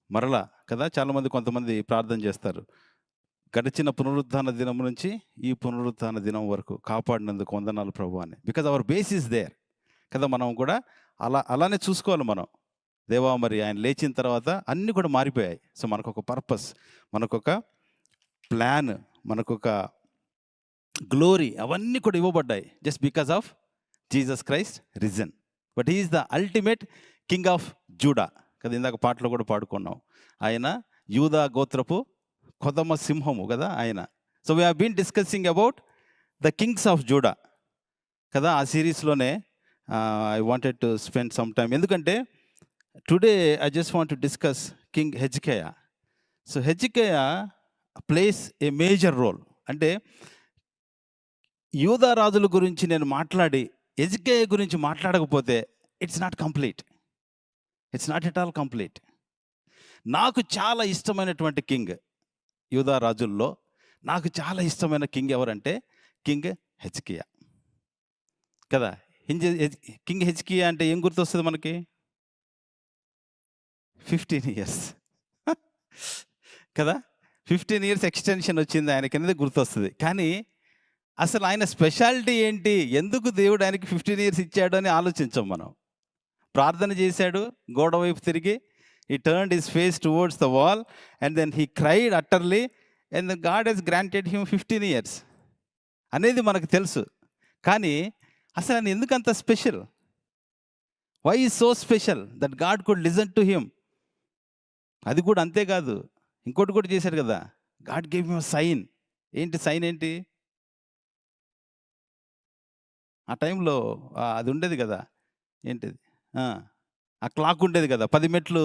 మరలా కదా చాలామంది కొంతమంది ప్రార్థన చేస్తారు. గడిచిన పునరుత్థాన దినం నుంచి ఈ పునరుత్థాన దినం వరకు కాపాడినందుకు వందనాలు ప్రభువా అని. Because our base is there కదా! మనం కూడా అలానే చూసుకోవాలి మనం. దేవా మరి ఆయన లేచిన తర్వాత అన్నీ కూడా మారిపోయాయి. సో మనకొక పర్పస్, మనకొక ప్లాన్, మనకొక గ్లోరీ అవన్నీ కూడా ఇవ్వబడ్డాయి. Just because of Jesus Christ risen. But he is the ultimate king of Judah కదా! ఇందాక పాటలో కూడా పాడుకున్నాం. ఆయన యూదా గోత్రపు కొదమ సింహము కదా ఆయన. So we have been discussing about the kings of Judah కదా! ఆ సిరీస్లోనే I wanted to spend some time. ఎందుకంటే today I just want to discuss king Hezekiah. So Hezekiah plays a major role. అంటే యూదా రాజుల గురించి నేను మాట్లాడి హెజ్కియా గురించి మాట్లాడకపోతే it's not complete. It's not at all complete. నాకు చాలా ఇష్టమైనటువంటి కింగ్ యూదా రాజుల్లో నాకు చాలా ఇష్టమైన కింగ్ ఎవరంటే కింగ్ హెజ్కియా కదా. కింగ్ హెజ్కియా అంటే ఏం గుర్తొస్తుంది మనకి? 15 ఇయర్స్ కదా. 15 ఇయర్స్ ఎక్స్టెన్షన్ వచ్చింది ఆయనకి అనేది గుర్తొస్తుంది. కానీ అసలు ఆయన స్పెషాలిటీ ఏంటి, ఎందుకు దేవుడు ఆయనకి 15 ఇయర్స్ ఇచ్చాడు అని ఆలోచించాం మనం. ప్రార్థన చేశాడు, గోడ వైపు తిరిగి he turned his face towards the wall and then he cried utterly and then God has granted him 15 years అనేది మనకు తెలుసు. కానీ అసలు ఆయన ఎందుకు అంత special? Why is so special that God could listen to him? అది కూడా అంతేకాదు, ఇంకోటి కూడా చేశాడు కదా. God gave him sign. ఏంటి సైన్? ఏంటి ఆ టైంలో అది ఉండేది కదా, ఏంటిది ఆ క్లాక్ ఉండేది కదా, 10 మెట్లు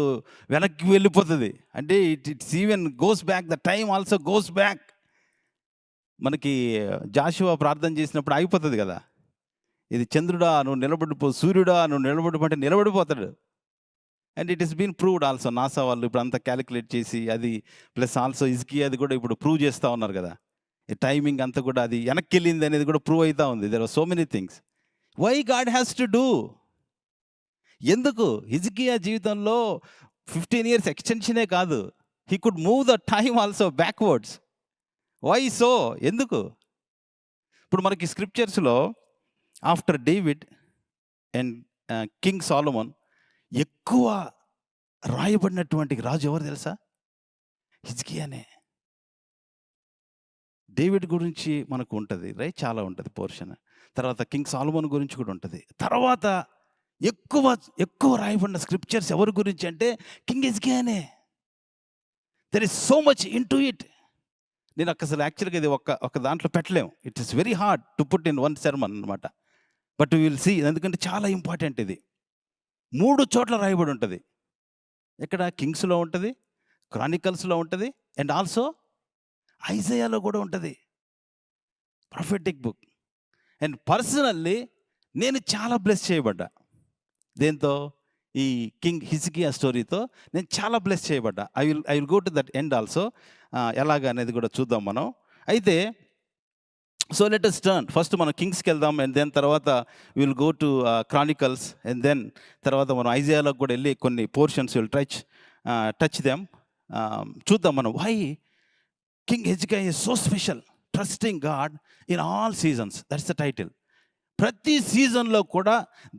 వెనక్కి వెళ్ళిపోతుంది. అంటే it's even goes back, the time also goes back. మనకి జాషువా ప్రార్థన చేసినప్పుడు ఆగిపోతుంది కదా, ఇది చంద్రుడా నువ్వు నిలబడిపో, సూర్యుడా నువ్వు నిలబడిపోతే నిలబడిపోతాడు. And it is been proved also. NASA వాళ్ళు ఇప్పుడు అంతా క్యాలిక్యులేట్ చేసి అది ప్లస్ ఆల్సో హిజ్కియా అది కూడా ఇప్పుడు ప్రూవ్ చేస్తూ ఉన్నారు కదా. ఈ టైమింగ్ అంతా కూడా అది వెనక్కి వెళ్ళింది అనేది కూడా ప్రూవ్ అవుతూ ఉంది. There are so many things why God has to do. ఎందుకు హిజ్కియా జీవితంలో 15 ఇయర్స్ ఎక్స్టెన్షనే కాదు, he could move the time also backwards. Why so? ఎందుకు? ఇప్పుడు మనకి స్క్రిప్చర్స్లో after David and king Solomon ఎక్కువ రాయబడినటువంటి రాజు ఎవరు తెలుసా? హిజ్కియానే. డేవిడ్ గురించి మనకు ఉంటుంది రైట్, చాలా ఉంటుంది పోర్షన్. తర్వాత కింగ్ సాలమన్ గురించి కూడా ఉంటుంది. తర్వాత ఎక్కువ రాయబడిన స్క్రిప్చర్స్ ఎవరి గురించి అంటే కింగ్ హెజ్కియానే. There is so much in to it. నేను అసలు యాక్చువల్గా ఇది ఒక దాంట్లో పెట్టలేము. It is very hard to put in one sermon అనమాట. బట్ విల్ సీ, ఎందుకంటే చాలా ఇంపార్టెంట్ ఇది. 3 చోట్ల రాయబడి ఉంటుంది. ఇక్కడ కింగ్స్లో ఉంటుంది, క్రానికల్స్లో ఉంటుంది, అండ్ ఆల్సో ఐజయాలో కూడా ఉంటుంది, ప్రొఫెటిక్ బుక్. అండ్ పర్సనల్లీ నేను చాలా బ్లెస్ చేయబడ్డా. దేంతో? ఈ కింగ్ హిజ్కియా స్టోరీతో నేను చాలా బ్లెస్ చేయబడ్డా. I will go to that end also. ఎలాగ అనేది కూడా చూద్దాం మనం. అయితే so let us turn first మనం కింగ్స్కి వెళ్దాం, అండ్ దెన్ తర్వాత will go to Chronicles, and then తర్వాత మనం ఐజయాలోకి కూడా వెళ్ళి కొన్ని పోర్షన్స్ విల్ టచ్ దెమ్. చూద్దాం మనం why king Hezekiah is so special, trusting God in all seasons. That's the title. ప్రతి సీజన్లో కూడా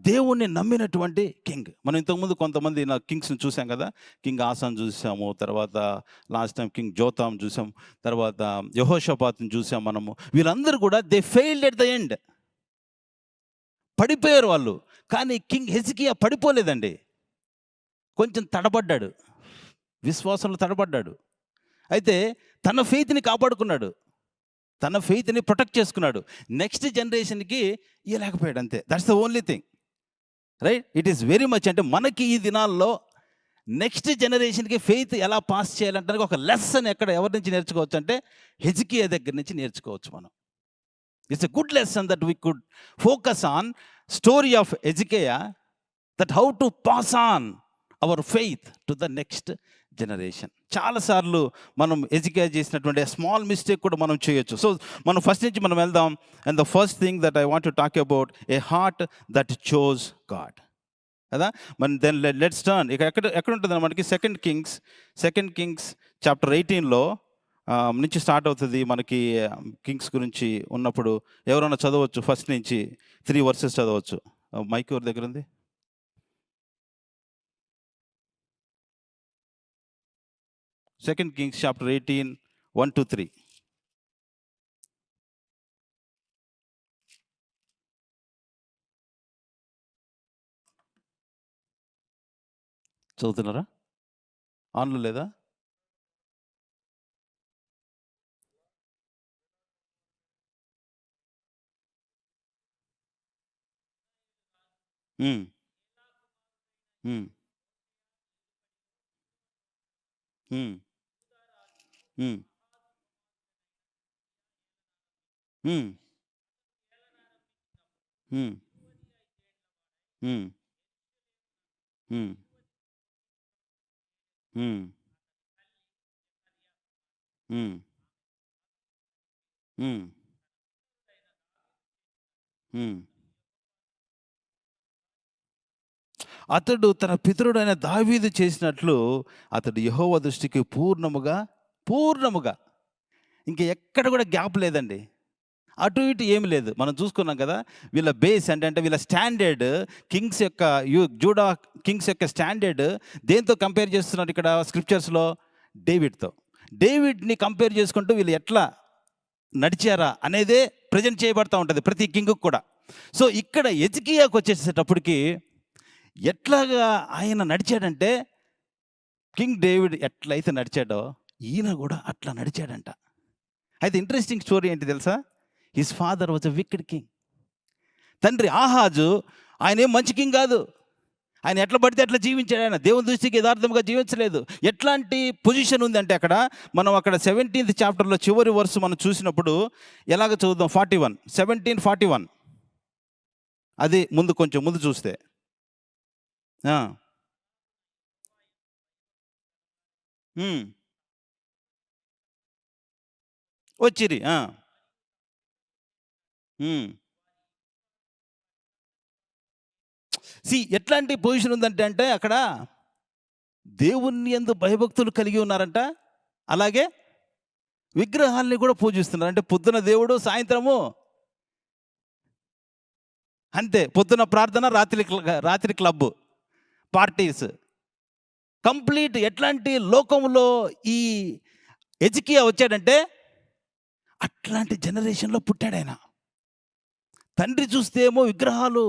దేవుణ్ణి నమ్మినటువంటి కింగ్. మనం ఇంతకుముందు కొంతమంది కింగ్స్ని చూసాం కదా. కింగ్ ఆసాన్ చూసాము, తర్వాత లాస్ట్ టైం కింగ్ జోతాం చూసాం, తర్వాత యెహోషాపాత్ని చూసాం మనము. వీళ్ళందరూ కూడా they failed at the end, పడిపోయారు వాళ్ళు. కానీ కింగ్ హెజ్కియా పడిపోలేదండి, కొంచెం తడబడ్డాడు, విశ్వాసంలో తడబడ్డాడు. అయితే తన ఫెయిత్ని కాపాడుకున్నాడు, తన ఫెయిత్ని ప్రొటెక్ట్ చేసుకున్నాడు. నెక్స్ట్ జనరేషన్కి ఇవ్వలేకపోయాడు, అంతే. That's the only thing right. It is very much. అంటే మనకి ఈ దినాల్లో నెక్స్ట్ జనరేషన్కి ఫెయిత్ ఎలా పాస్ చేయాలంటే ఒక లెసన్ ఎవరి నుంచి నేర్చుకోవచ్చు అంటే హెజ్కియా దగ్గర నుంచి నేర్చుకోవచ్చు మనం. It's a good lesson that we could focus on story of Hezekiah, that how to pass on our faith to the next generation. చాలాసార్లు మనం హెజ్కియా చేసినటువంటి స్మాల్ మిస్టేక్ కూడా మనం చేయొచ్చు. సో మనం ఫస్ట్ నుంచి మనం వెళ్దాం. And the first thing that I want to talk about a heart that chose God. కదా. మరి దెన్ లెట్స్ టర్న్. ఇక ఎక్కడ ఉంటుంది మనకి సెకండ్ కింగ్స్ చాప్టర్ 18లో నుంచి స్టార్ట్ అవుతుంది మనకి. కింగ్స్ గురించి ఉన్నప్పుడు ఎవరైనా చదవచ్చు, ఫస్ట్ నుంచి 3 వర్సెస్ చదవచ్చు. మైక్ ఎవరి దగ్గర ఉంది? Second Kings chapter 18, 1-3. చదువుతున్నారా? ఆన్లో లేదా? ఉమ్, ఉమ్, ఉమ్, ఉమ్, ఉమ్, ఉమ్, ఉమ్, ఉమ్, ఉమ్, ఉమ్, ఉమ్, ఉమ్. అతడు తన పితరుడైన దావీదు చేసినట్లు అతడు యెహోవా దృష్టికి పూర్ణముగా ఇంక ఎక్కడ కూడా గ్యాప్ లేదండి. అటు ఇటు ఏమి లేదు. మనం చూసుకున్నాం కదా. వీళ్ళ బేస్ అంటే వీళ్ళ స్టాండర్డ్, కింగ్స్ యొక్క జూడా కింగ్స్ యొక్క స్టాండర్డ్ దేంతో కంపేర్ చేస్తున్నారు ఇక్కడ స్క్రిప్చర్స్లో? డేవిడ్ని కంపేర్ చేసుకుంటూ వీళ్ళు ఎట్లా నడిచారా అనేదే ప్రజెంట్ చేయబడతా ఉంటుంది ప్రతి కింగ్కి కూడా. సో ఇక్కడ ఎజికియాకి వచ్చేసేటప్పటికి ఎట్లాగా ఆయన నడిచాడంటే, కింగ్ డేవిడ్ ఎట్లయితే నడిచాడో ఈయన కూడా అట్లా నడిచాడంట. అయితే ఇంట్రెస్టింగ్ స్టోరీ ఏంటి తెలుసా? His father was a wicked king. తండ్రి ఆహాజు ఆయన ఏం మంచి కింగ్ కాదు. ఆయన ఎట్లా పడితే అట్లా జీవించాడు. ఆయన దేవుని దృష్టికి యథార్థంగా జీవించలేదు. ఎట్లాంటి పొజిషన్ ఉందంటే అక్కడ మనం అక్కడ 17th చాప్టర్లో చివరి వర్స్ మనం చూసినప్పుడు ఎలాగ చదువుదాం? 41, 17:41. అది కొంచెం ముందు చూస్తే వచ్చిరి. ఎట్లాంటి పొజిషన్ ఉందంటే అక్కడ దేవుణ్ణి యందు భయభక్తులు కలిగి ఉన్నారంట. అలాగే విగ్రహాల్ని కూడా పూజిస్తున్నారు. అంటే పొద్దున దేవుడు, సాయంత్రము అంతే. పొద్దున ప్రార్థన, రాత్రి క్లబ్ పార్టీస్ కంప్లీట్. ఎట్లాంటి లోకంలో ఈ ఎజికియా వచ్చాడంటే అట్లాంటి జనరేషన్లో పుట్టాడు ఆయన. తండ్రి చూస్తే ఏమో విగ్రహాలు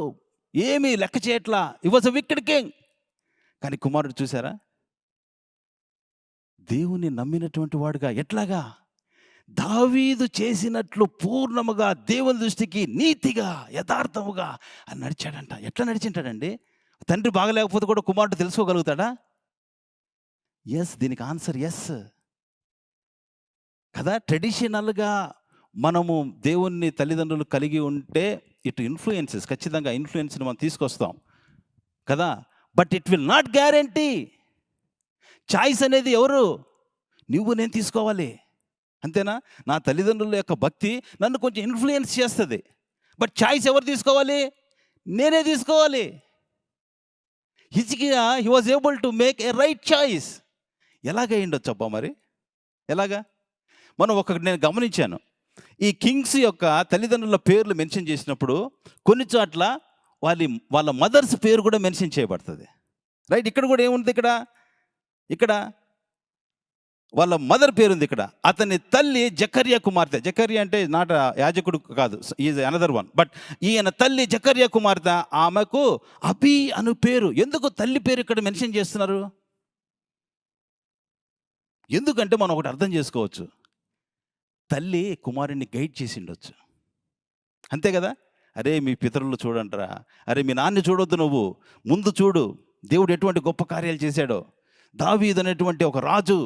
ఏమీ లెక్క చేయట్లా. It was a wicked king. కానీ కుమారుడు చూసారా? దేవుని నమ్మినటువంటి వాడుగా ఎట్లాగా దావీదు చేసినట్లు పూర్ణముగా దేవుని దృష్టికి నీతిగా యథార్థముగా అని నడిచాడంట. ఎట్లా నడిచింటాడండి? తండ్రి బాగలేకపోతే కూడా కుమారుడు తెలుసుకోగలుగుతాడా? ఎస్, దీనికి ఆన్సర్ ఎస్ కదా. ట్రెడిషనల్గా మనము దేవుణ్ణి తల్లిదండ్రులు కలిగి ఉంటే ఇటు ఇన్ఫ్లుయెన్సెస్, ఖచ్చితంగా ఇన్ఫ్లుయెన్స్ని మనం తీసుకొస్తాం కదా. But it will not guarantee. Choice అనేది ఎవరు? నువ్వు నేను తీసుకోవాలి, అంతేనా? నా తల్లిదండ్రుల యొక్క భక్తి నన్ను కొంచెం ఇన్ఫ్లుయెన్స్ చేస్తుంది. బట్ చాయిస్ ఎవరు తీసుకోవాలి? నేనే తీసుకోవాలి. హిజ్కియా he was able to make a right choice. ఎలాగ అయ్యిండొచ్చు అబ్బా మరి? ఎలాగా? నేను గమనించాను, ఈ కింగ్స్ యొక్క తల్లిదండ్రుల పేర్లు మెన్షన్ చేసినప్పుడు కొన్ని చోట్ల వాళ్ళ మదర్స్ పేరు కూడా మెన్షన్ చేయబడుతుంది. రైట్? ఇక్కడ కూడా ఏముంది? ఇక్కడ వాళ్ళ మదర్ పేరుంది. ఇక్కడ అతని తల్లి జకర్యా కుమార్తె. జకర్యా అంటే నాట యాజకుడు కాదు, ఈజ్ అనదర్ వన్. బట్ ఈయన తల్లి జకర్యా కుమార్తె, ఆమెకు అబి అను పేరు. ఎందుకు తల్లి పేరు ఇక్కడ మెన్షన్ చేస్తున్నారు? ఎందుకంటే మనం ఒకటి అర్థం చేసుకోవచ్చు, తల్లి కుమారుడిని గైడ్ చేసి ఉండొచ్చు. అంతే కదా. అరే మీ పితరులు చూడండిరా, అరే మీ నాన్ని చూడొద్దు, నువ్వు ముందు చూడు దేవుడు ఎటువంటి గొప్ప కార్యాలు చేశాడో. దావీదు అనేటువంటి ఒక రాజు,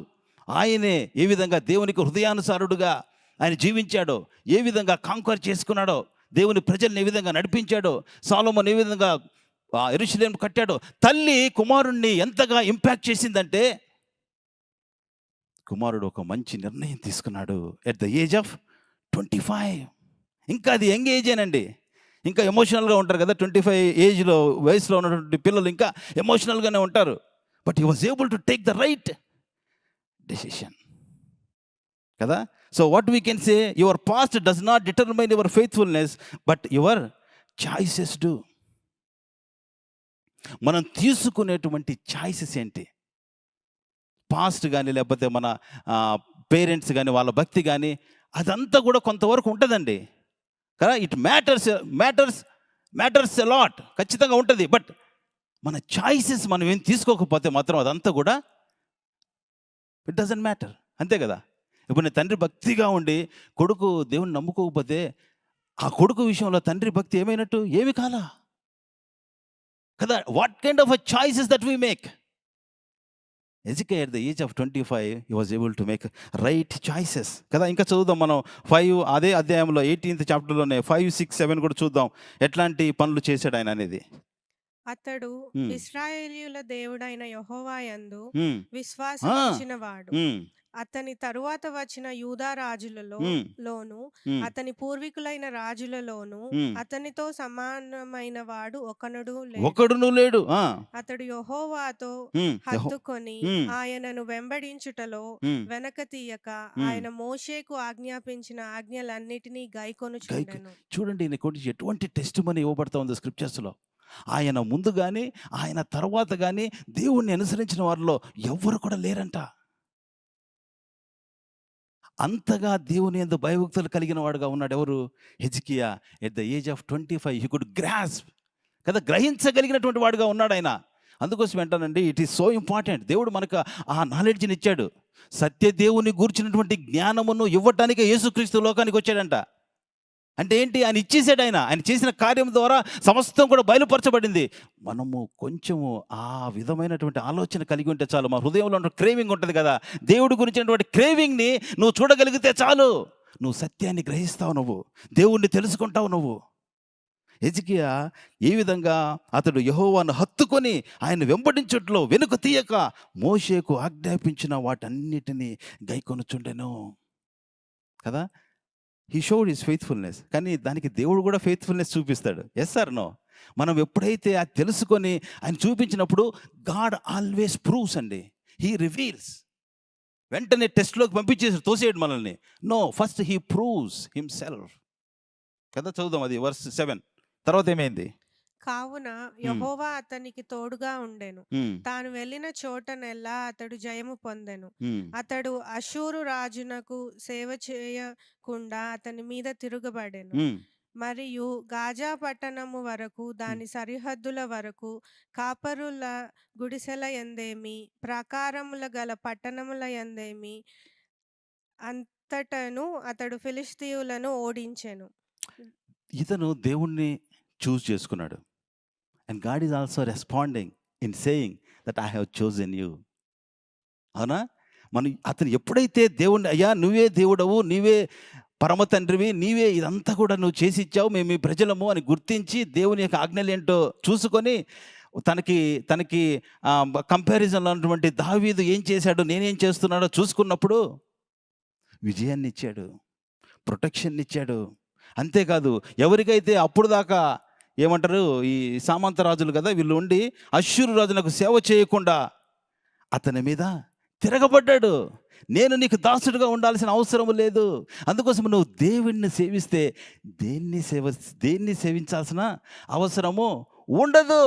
ఆయనే ఏ విధంగా దేవునికి హృదయానుసారుడుగా ఆయన జీవించాడో, ఏ విధంగా కాంక్వర్ చేసుకున్నాడో, దేవుని ప్రజల్ని ఏ విధంగా నడిపించాడో, సొలొమోను ఏ విధంగా యెరూషలేము కట్టాడో. తల్లి కుమారుణ్ణి ఎంతగా ఇంపాక్ట్ చేసిందంటే, కుమారుడు ఒక మంచి నిర్ణయం తీసుకున్నాడు ఎట్ ద ఏజ్ ఆఫ్ 25. ఇంకా అది యంగ్ ఏజేనండి. ఇంకా ఎమోషనల్గా ఉంటారు కదా, 25 ఏజ్లో వయసులో ఉన్నటువంటి పిల్లలు ఇంకా ఎమోషనల్గానే ఉంటారు. But he was able to take the right decision కదా. So what we can say, your past does not determine your faithfulness, but your choices do. మనం తీసుకునేటువంటి చాయిసెస్ ఏంటి? పాస్ట్ కానీ లేకపోతే మన పేరెంట్స్ కానీ వాళ్ళ భక్తి కానీ అదంతా కూడా కొంతవరకు ఉంటుందండి కదా. ఇట్ మ్యాటర్స్ ఎ లాట్, ఖచ్చితంగా ఉంటుంది. బట్ మన చాయిసెస్ మనం ఏం తీసుకోకపోతే మాత్రం అదంతా కూడా ఇట్ డజంట్ మ్యాటర్, అంతే కదా. ఇప్పుడు నేను తండ్రి భక్తిగా ఉండి కొడుకు దేవుని నమ్ముకోకపోతే ఆ కొడుకు విషయంలో తండ్రి భక్తి ఏమైనట్టు? ఏమి కాలా కదా. What kind of a choices that we make. Hezekiah at the age of 25 he was able to make right choices కదా. ఇంకా చదువుదాం మనం 5 అదే అధ్యాయంలో 18th చాప్టర్లోనే 5, 6, 7 కూడా చూద్దాం ఎట్లాంటి పనులు చేశాడు ఆయన అనేది. అతడు ఇశ్రాయేలీయుల దేవుడైన యెహోవా యందు హ్మ్. విశ్వాసం ఆ. ఉంచినవాడు. హ్మ్. అతని తరువాత వచ్చిన యూదా రాజులలో హ్మ్. లోను హ్మ్. అతని పూర్వీకులైన రాజులలోను హ్మ్. అతనితో సమానమైన వాడు ఒకనుడు ఒకడును లేడు. అతడు యెహోవాతో హ్మ్. హత్తుకొని హ్మ్. ఆయనను వెంబడించుటలో హ్మ్. వెనక తీయక ఆయన మోషేకు ఆజ్ఞాపించిన ఆజ్ఞలన్నిటినీ గైకొనుచుండెను. చూడండి ఈయన కొట్టి ఎటువంటి టెస్ట్ మనీ ఇవ్వబడతా ఉంది స్క్రిప్చర్స్లో. ఆయన ముందు కానీ ఆయన తర్వాత కానీ దేవుణ్ణి అనుసరించిన వారిలో ఎవ్వరు కూడా లేరంట. అంతగా దేవుని యందు భయభక్తులు కలిగిన వాడుగా ఉన్నాడు ఎవరు? Hezekiah. At the age of 25 he could grasp కదా, గ్రహించగలిగినటువంటి వాడుగా ఉన్నాడు ఆయన. అందుకోసం ఏంటానండి, ఇట్ ఈస్ సో ఇంపార్టెంట్. దేవుడు మనకు ఆ నాలెడ్జ్ని ఇచ్చాడు. సత్యదేవుని గూర్చినటువంటి జ్ఞానమును ఇవ్వటానికే యేసుక్రీస్తు లోకానికి వచ్చాడంట. అంటే ఏంటి? ఆయన ఇచ్చేసాడు. ఆయన చేసిన కార్యం ద్వారా సమస్తం కూడా బయలుపరచబడింది. మనము కొంచెము ఆ విధమైనటువంటి ఆలోచన కలిగి ఉంటే చాలు. మా హృదయంలో ఉన్న క్రేవింగ్ ఉంటుంది కదా, దేవుడి గురించినటువంటి క్రేవింగ్ని నువ్వు చూడగలిగితే చాలు. నువ్వు సత్యాన్ని గ్రహిస్తావు, నువ్వు దేవుణ్ణి తెలుసుకుంటావు. నువ్వు హెజ్కియా ఏ విధంగా అతడు యెహోవాను హత్తుకొని ఆయన వెంబడించుట్లో వెనుక తీయక మోషేకు ఆజ్ఞాపించిన వాటన్నిటినీ గైకొనుచుండెను కదా. He showed his faithfulness. కానీ దానికి దేవుడు కూడా ఫెయిత్ఫుల్నెస్ చూపిస్తాడు. Yes or no? మనం ఎప్పుడైతే అది తెలుసుకొని ఆయన చూపించినప్పుడు గాడ్ ఆల్వేస్ ప్రూవ్స్ అండి. He reveals. వెంటనే టెస్ట్లోకి పంపించేసి తోసేయడు మనల్ని. No, first he proves himself కదా. చదువుదాం అది వర్స్ 7 తర్వాత ఏమైంది. కావున యెహోవా అతనికి తోడుగా ఉండెను. తాను వెళ్ళిన చోటనెల్లా అతడు జయము పొందెను. అతడు అషూరు రాజునకు సేవ చేయకుండా అతని మీద తిరగబడెను. మరియు గాజా పట్టణము వరకు దాని సరిహద్దుల వరకు కాపరుల గుడిసెల యందేమి ప్రాకారముల గల పట్టణముల యందేమి అంతటను అతడు ఫిలిష్తీయులను ఓడించెను. ఇతను దేవుణ్ణి చూస్ చేసుకున్నాడు. And God is also responding in saying that I have chosen you. అవునా? అతను ఎప్పుడైతే దేవుణ్ణి, అయ్యా నువ్వే దేవుడవు, నీవే పరమ తండ్రివి, నీవే ఇదంతా కూడా నువ్వు చేసి ఇచ్చావు, మేము మీ ప్రజలము అని గుర్తించి దేవుని యొక్క ఆజ్ఞలు ఏంటో చూసుకొని తనకి కంపారిజన్లో ఉన్నటువంటి దావీదు ఏం చేశాడు, నేనేం చేస్తున్నాడో చూసుకున్నప్పుడు విజయాన్ని ఇచ్చాడు, ప్రొటెక్షన్ ఇచ్చాడు. అంతేకాదు, ఎవరికైతే అప్పుడు దాకా ఏమంటారు, ఈ సామంత రాజులు కదా వీళ్ళు ఉండి అష్షూరు రాజులకు సేవ చేయకుండా అతని మీద తిరగబడ్డాడు. నేను నీకు దాసుడుగా ఉండాల్సిన అవసరం లేదు, అందుకోసం నువ్వు దేవుణ్ణి సేవిస్తే దేన్ని సేవించాల్సిన అవసరము ఉండదు.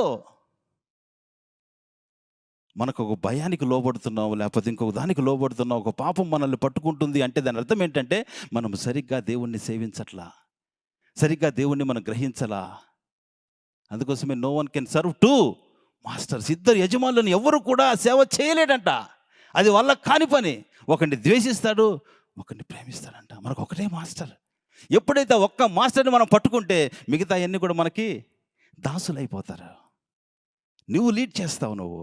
మనకు ఒక భయానికి లోబడుతున్నావు, లేకపోతే ఇంకొక దానికి లోబడుతున్నావు, ఒక పాపం మనల్ని పట్టుకుంటుంది అంటే దాని అర్థం ఏంటంటే మనం సరిగ్గా దేవుణ్ణి సేవించట్లా, సరిగ్గా దేవుణ్ణి మనం గ్రహించలా. అందుకోసమే no one can serve two masters. ఇద్దరు యజమానులను ఎవరు కూడా సేవ చేయలేడంట. అది వాళ్ళ కాని పని. ఒకరిని ద్వేషిస్తాడు, ఒకరిని ప్రేమిస్తాడంట. మనకు ఒకటే మాస్టర్. ఎప్పుడైతే ఒక్క మాస్టర్ని మనం పట్టుకుంటే మిగతా అన్నీ కూడా మనకి దాసులైపోతారు. నువ్వు లీడ్ చేస్తావు. నువ్వు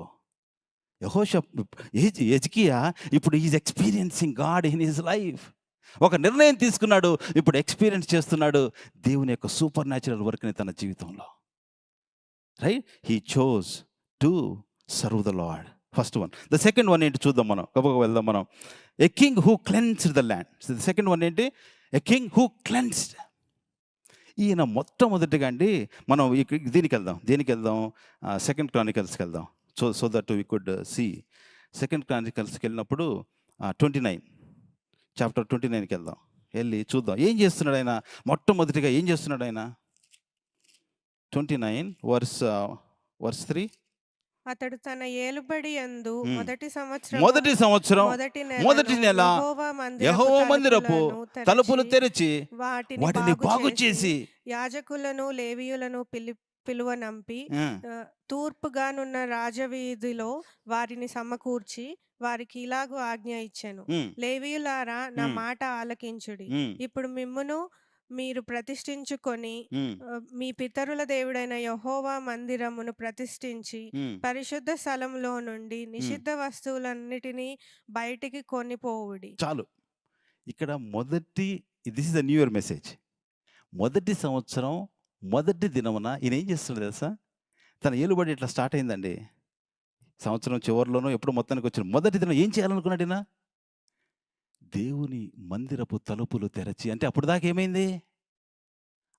హెజ్కియా ఇప్పుడు is experiencing God in his life. ఒక నిర్ణయం తీసుకున్నాడు, ఇప్పుడు ఎక్స్పీరియన్స్ చేస్తున్నాడు దేవుని యొక్క సూపర్ న్యాచురల్ వర్క్ని తన జీవితంలో. Right? He chose to serve the Lord. First one. The second one ఏంటి చూద్దాం మనం, గబగబా వెళ్దాం మనం. A king who cleansed the land. The second one ఏంటి? A king who cleansed. ఈయన మొట్టమొదటిగా అండి మనం దీనికి వెళ్దాం సెకండ్ క్రానికల్స్కి వెళ్దాం. So that we could see. Second క్రానికల్స్కి వెళ్ళినప్పుడు 29 చాప్టర్ 29కి వెళ్దాం. వెళ్ళి చూద్దాం ఏం చేస్తున్నాడు ఆయన. మొట్టమొదటిగా ఏం చేస్తున్నాడు ఆయన. 29 వర్స్ 3. అతడు తన ఏలుబడి యందు Hmm. మొదటి సంవత్సరం మొదటి నెల యెహోవా మందిరపు తలుపులు తెరిచి వాటిని బాగు చేసి యాజకులను లేవీయులను పిలువనంపి ఆ, తూర్పుగానున్న రాజవీధిలో వారిని సమకూర్చి వారికి ఇలాగూ ఆజ్ఞ ఇచ్చెను. ఉమ్, లేవీయులారా, నా ఉమ్, మాట ఆలకించుడి. ఉమ్, ఇప్పుడు మిమ్మును మీరు ప్రతిష్ఠించుకొని ఉమ్, మీ పితరుల దేవుడైన యెహోవా మందిరమును ప్రతిష్ఠించి ఉమ్. పరిశుద్ధ స్థలంలో నుండి నిషిద్ధ వస్తువులన్నిటినీ బయటికి కొనిపోవుడి. చాలు. ఇక్కడ this is the new year message. మొదటి సంవత్సరం మొదటి దినమున ఈయన ఏం చేస్తున్నాడు తెలుసా. తన ఏలుబడి ఇట్లా స్టార్ట్ అయిందండి. సంవత్సరం చివరిలోనో ఎప్పుడు మొత్తానికి వచ్చిన మొదటి దినం ఏం చేయాలనుకున్నాడు ఈయన. దేవుని మందిరపు తలుపులు తెరచి, అంటే అప్పుడు దాకా ఏమైంది.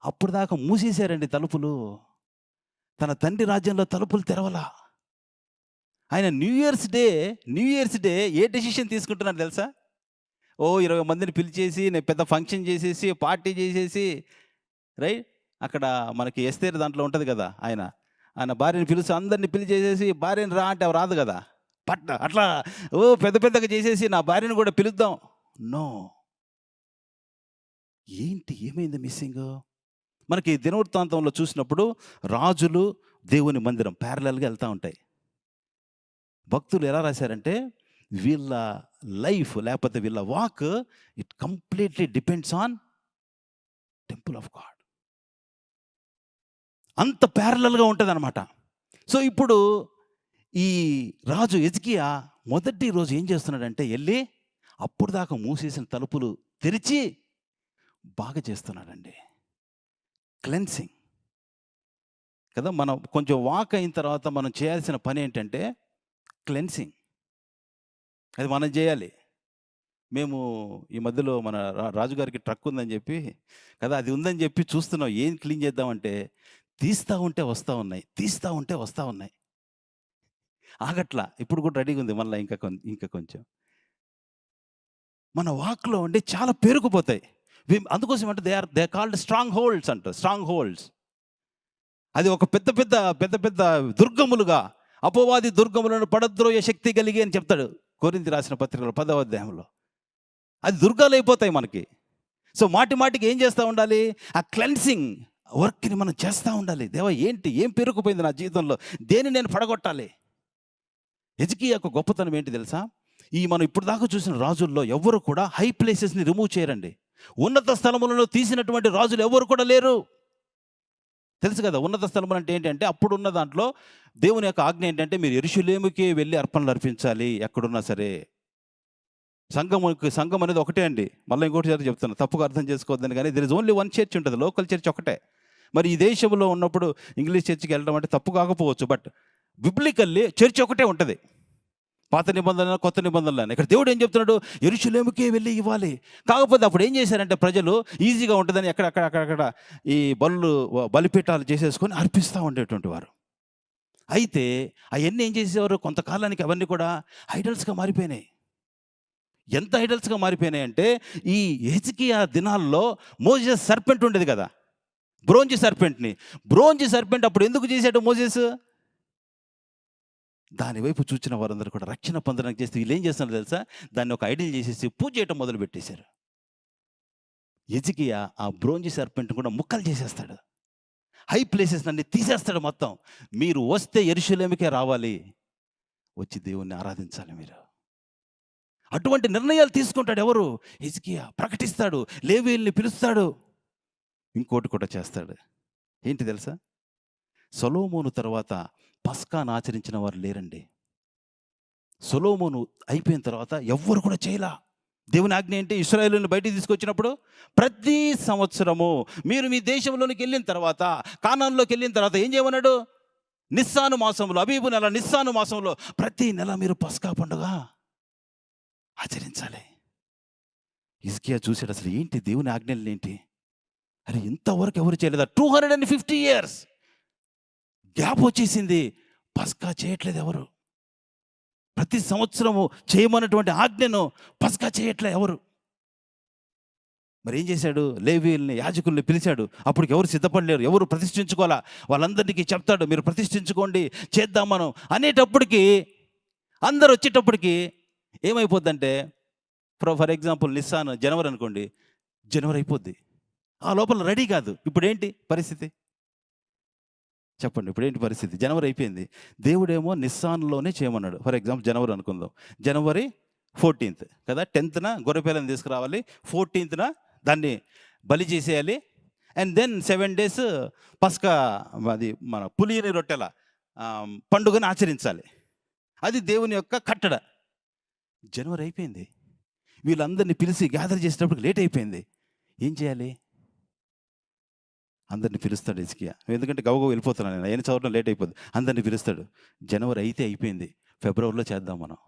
అప్పుడు దాకా మూసేశారండి తలుపులు. తన తండ్రి రాజ్యంలో తలుపులు తెరవలా. ఆయన న్యూ ఇయర్స్ డే ఏ డెసిషన్ తీసుకుంటున్నాడు తెలుసా. 20 మందిని పిలిచేసి నేను పెద్ద ఫంక్షన్ చేసేసి పార్టీ చేసేసి, రైట్, అక్కడ మనకి ఎస్తేర్ దాంట్లో ఉంటుంది కదా, ఆయన భార్యని పిలిచి అందరిని పిలిచేసేసి భార్యని రా అంటే రాదు కదా, అట్లా పెద్దగా చేసేసి నా భార్యను కూడా పిలుద్దాం. నో. ఏమైంది మిస్సింగ్. మనకి దినవృత్తాంతంలో చూసినప్పుడు రాజులు దేవుని మందిరం ప్యారలల్గా వెళ్తూ ఉంటాయి. భక్తులు ఎలా రాశారంటే వీళ్ళ లైఫ్ లేకపోతే వీళ్ళ walk it completely depends on temple of God. అంత ప్యారలల్గా ఉంటుంది అనమాట. సో ఇప్పుడు ఈ రాజు హిజ్కియా మొదటి రోజు ఏం చేస్తున్నాడంటే వెళ్ళి అప్పుడు దాకా మూసేసిన తలుపులు తెరిచి బాగా చేస్తున్నాడండి. క్లెన్సింగ్ కదా. మనం కొంచెం వాక్ అయిన తర్వాత మనం చేయాల్సిన పని ఏంటంటే క్లెన్సింగ్. అది మనం చేయాలి. మేము ఈ మధ్యలో మన రాజుగారికి ట్రక్ ఉందని చెప్పి కదా, అది ఉందని చెప్పి చూస్తున్నాం ఏం క్లీన్ చేద్దామంటే తీస్తూ ఉంటే వస్తూ ఉన్నాయి. ఆగట్లా. ఇప్పుడు కూడా రెడీగా ఉంది మళ్ళీ ఇంకా కొంచెం. మన వాక్లో ఉండి చాలా పేరుకుపోతాయి. అందుకోసం అంటే దే కాల్డ్ స్ట్రాంగ్ హోల్డ్స్ అంటారు. స్ట్రాంగ్ హోల్డ్స్ అది ఒక పెద్ద దుర్గములుగా, అపవాది దుర్గములను పడద్రోయ శక్తి కలిగి అని చెప్తాడు కొరింథీ రాసిన పత్రికలో 10వ అధ్యాయంలో. అది దుర్గాలు అయిపోతాయి మనకి. సో మాటికి ఏం చేస్తూ ఉండాలి, ఆ క్లెన్సింగ్ వర్క్ని మనం చేస్తూ ఉండాలి. దేవా ఏం పేరుకుపోయింది నా జీవితంలో, దేన్ని నేను పడగొట్టాలి. హిజ్కియా యొక్క గొప్పతనం ఏంటి తెలుసా. మనం ఇప్పుడు దాకా చూసిన రాజుల్లో ఎవరు కూడా హై ప్లేసెస్ని రిమూవ్ చేయరండి. ఉన్నత స్థలములను తీసినటువంటి రాజులు ఎవరు కూడా లేరు. తెలుసు కదా ఉన్నత స్థలములు అంటే ఏంటంటే అప్పుడున్న దాంట్లో దేవుని యొక్క ఆజ్ఞ ఏంటంటే మీరు యెరూషలేముకే వెళ్ళి అర్పణలు అర్పించాలి ఎక్కడున్నా సరే. సంఘం అనేది ఒకటే అండి. మళ్ళీ ఇంకోటిసారి చెప్తాను, తప్పుగా అర్థం చేసుకోవద్దని. కానీ there is only one church ఉంటుంది, లోకల్ చర్చ్ ఒకటే. మరి ఈ దేశంలో ఉన్నప్పుడు ఇంగ్లీష్ చర్చ్కి వెళ్ళడం అంటే తప్పు కాకపోవచ్చు, బట్ బిబ్లికల్లీ చర్చ్ ఒకటే ఉంటుంది. పాత నిబంధనలు కొత్త నిబంధనలు. ఇక్కడ దేవుడు ఏం చెప్తున్నాడు, యెరూషలేముకే వెళ్ళి ఇవ్వాలి. కాకపోతే అప్పుడు ఏం చేశారంటే ప్రజలు ఈజీగా ఉంటుందని అక్కడ ఈ బలిపీఠాలు చేసేసుకొని అర్పిస్తూ ఉండేటువంటి వారు. అయితే అవన్నీ ఏం చేసేవారు, కొంతకాలానికి అవన్నీ కూడా ఐడల్స్గా మారిపోయినాయి. ఎంత ఐడల్స్గా మారిపోయినాయి అంటే ఈ హిజ్కియా దినాల్లో మోజెస్ సర్పెంట్ ఉండేది కదా, బ్రోంజ్ సర్పెంట్ అప్పుడు ఎందుకు చేశాడు మోజెస్. దాని వైపు చూచిన వారందరూ కూడా రక్షణ పొందడానికి చేస్తే వీళ్ళు ఏం చేస్తున్నారు తెలుసా, దాన్ని ఒక ఐడియల్ చేసేసి పూజ చేయటం మొదలు పెట్టేశారు. హిజ్కియా ఆ బ్రోంజ్ సర్పెంట్ కూడా ముక్కలు చేసేస్తాడు, హై ప్లేసెస్ అన్ని తీసేస్తాడు మొత్తం. మీరు వస్తే యెరూషలేముకే రావాలి, వచ్చి దేవుణ్ణి ఆరాధించాలి మీరు. అటువంటి నిర్ణయాలు తీసుకుంటాడు ఎవరు, హిజ్కియా. ప్రకటిస్తాడు, లేవీయుల్ని పిలుస్తాడు, ఇంకోటి కూడా చేస్తాడు. ఏంటి తెలుసా, సొలొమోను తర్వాత పస్కాను ఆచరించిన వారు లేరండి. సొలొమోను అయిపోయిన తర్వాత ఎవ్వరు కూడా చేయలా. దేవుని ఆజ్ఞ ఏంటి, ఇశ్రాయేలుని బయటికి తీసుకొచ్చినప్పుడు ప్రతి సంవత్సరము మీరు మీ దేశంలోనికి వెళ్ళిన తర్వాత, కానానులోకి వెళ్ళిన తర్వాత ఏం చేయమన్నాడు, నిస్సాను మాసంలో, అబీబు నెల నిస్సాను మాసంలో ప్రతి నెల మీరు పస్కా పండుగ ఆచరించాలి. హిజ్కియా చూశాడు, అసలు ఏంటి దేవుని ఆజ్ఞలు ఏంటి. అరే ఇంతవరకు ఎవరు చేయలేదా? 250 ఇయర్స్ గ్యాప్ వచ్చేసింది. పస్కా చేయట్లేదు ఎవరు. ప్రతి సంవత్సరము చేయమన్నటువంటి ఆజ్ఞను పస్కా చేయట్లే ఎవరు. మరి ఏం చేశాడు? లేవీయుల్ని, యాజకుల్ని పిలిచాడు. అప్పటికి ఎవరు సిద్ధపడలేరు, ఎవరు ప్రతిష్ఠించుకోవాలా. వాళ్ళందరికీ చెప్తాడు, మీరు ప్రతిష్ఠించుకోండి, చేద్దాం మనం అనేటప్పటికి, అందరు వచ్చేటప్పటికి ఏమైపోద్దంటే, ఫర్ ఎగ్జాంపుల్ నిస్సాన్ జనవరి అనుకోండి, జనవరి అయిపోద్ది. ఆ లోపల రెడీ కాదు. ఇప్పుడు ఏంటి పరిస్థితి చెప్పండి? ఇప్పుడు ఏంటి పరిస్థితి? జనవరి అయిపోయింది. దేవుడేమో నిస్సాన్లోనే చేయమన్నాడు. ఫర్ ఎగ్జాంపుల్ జనవరి అనుకుందాం. జనవరి 14th కదా, 10th గొర్రెపిల్లని తీసుకురావాలి, 14th దాన్ని బలి చేసేయాలి. అండ్ దెన్ 7 days పస్కా, అది మన పులియని రొట్టెల పండుగను ఆచరించాలి. అది దేవుని యొక్క కట్టడ. జనవరి అయిపోయింది. వీళ్ళందరినీ పిలిచి గ్యాదర్ చేసేటప్పుడు లేట్ అయిపోయింది. ఏం చేయాలి? అందరిని పిలుస్తాడు హిజ్కియా. ఎందుకంటే గవగవ వెళ్ళిపోతున్నాను నేను, అయిన చదవడం లేట్ అయిపోద్ది. అందరిని పిలుస్తాడు. జనవరి అయితే అయిపోయింది, ఫిబ్రవరిలో చేద్దాం మనం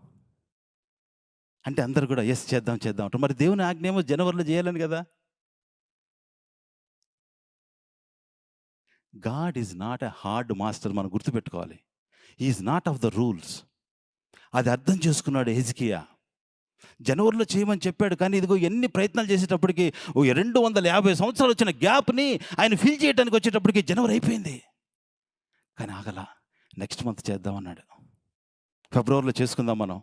అంటే అందరు కూడా ఎస్ చేద్దాం చేద్దాం అంటారు. మరి దేవుని ఆజ్ఞ ఏమో జనవరిలో చేయాలని కదా. God is not a hard master, మనం గుర్తుపెట్టుకోవాలి. Is not of the rules. అది అర్థం చేసుకున్నాడు హిజ్కియా. జనవరిలో చేయమని చెప్పాడు, కానీ ఇదిగో ఎన్ని ప్రయత్నాలు చేసేటప్పటికి 250 సంవత్సరాలు వచ్చిన గ్యాప్ని ఆయన ఫిల్ చేయడానికి వచ్చేటప్పటికి జనవరి అయిపోయింది. కానీ ఆగల. నెక్స్ట్ మంత్ చేద్దామన్నాడు, ఫిబ్రవరిలో చేసుకుందాం మనం.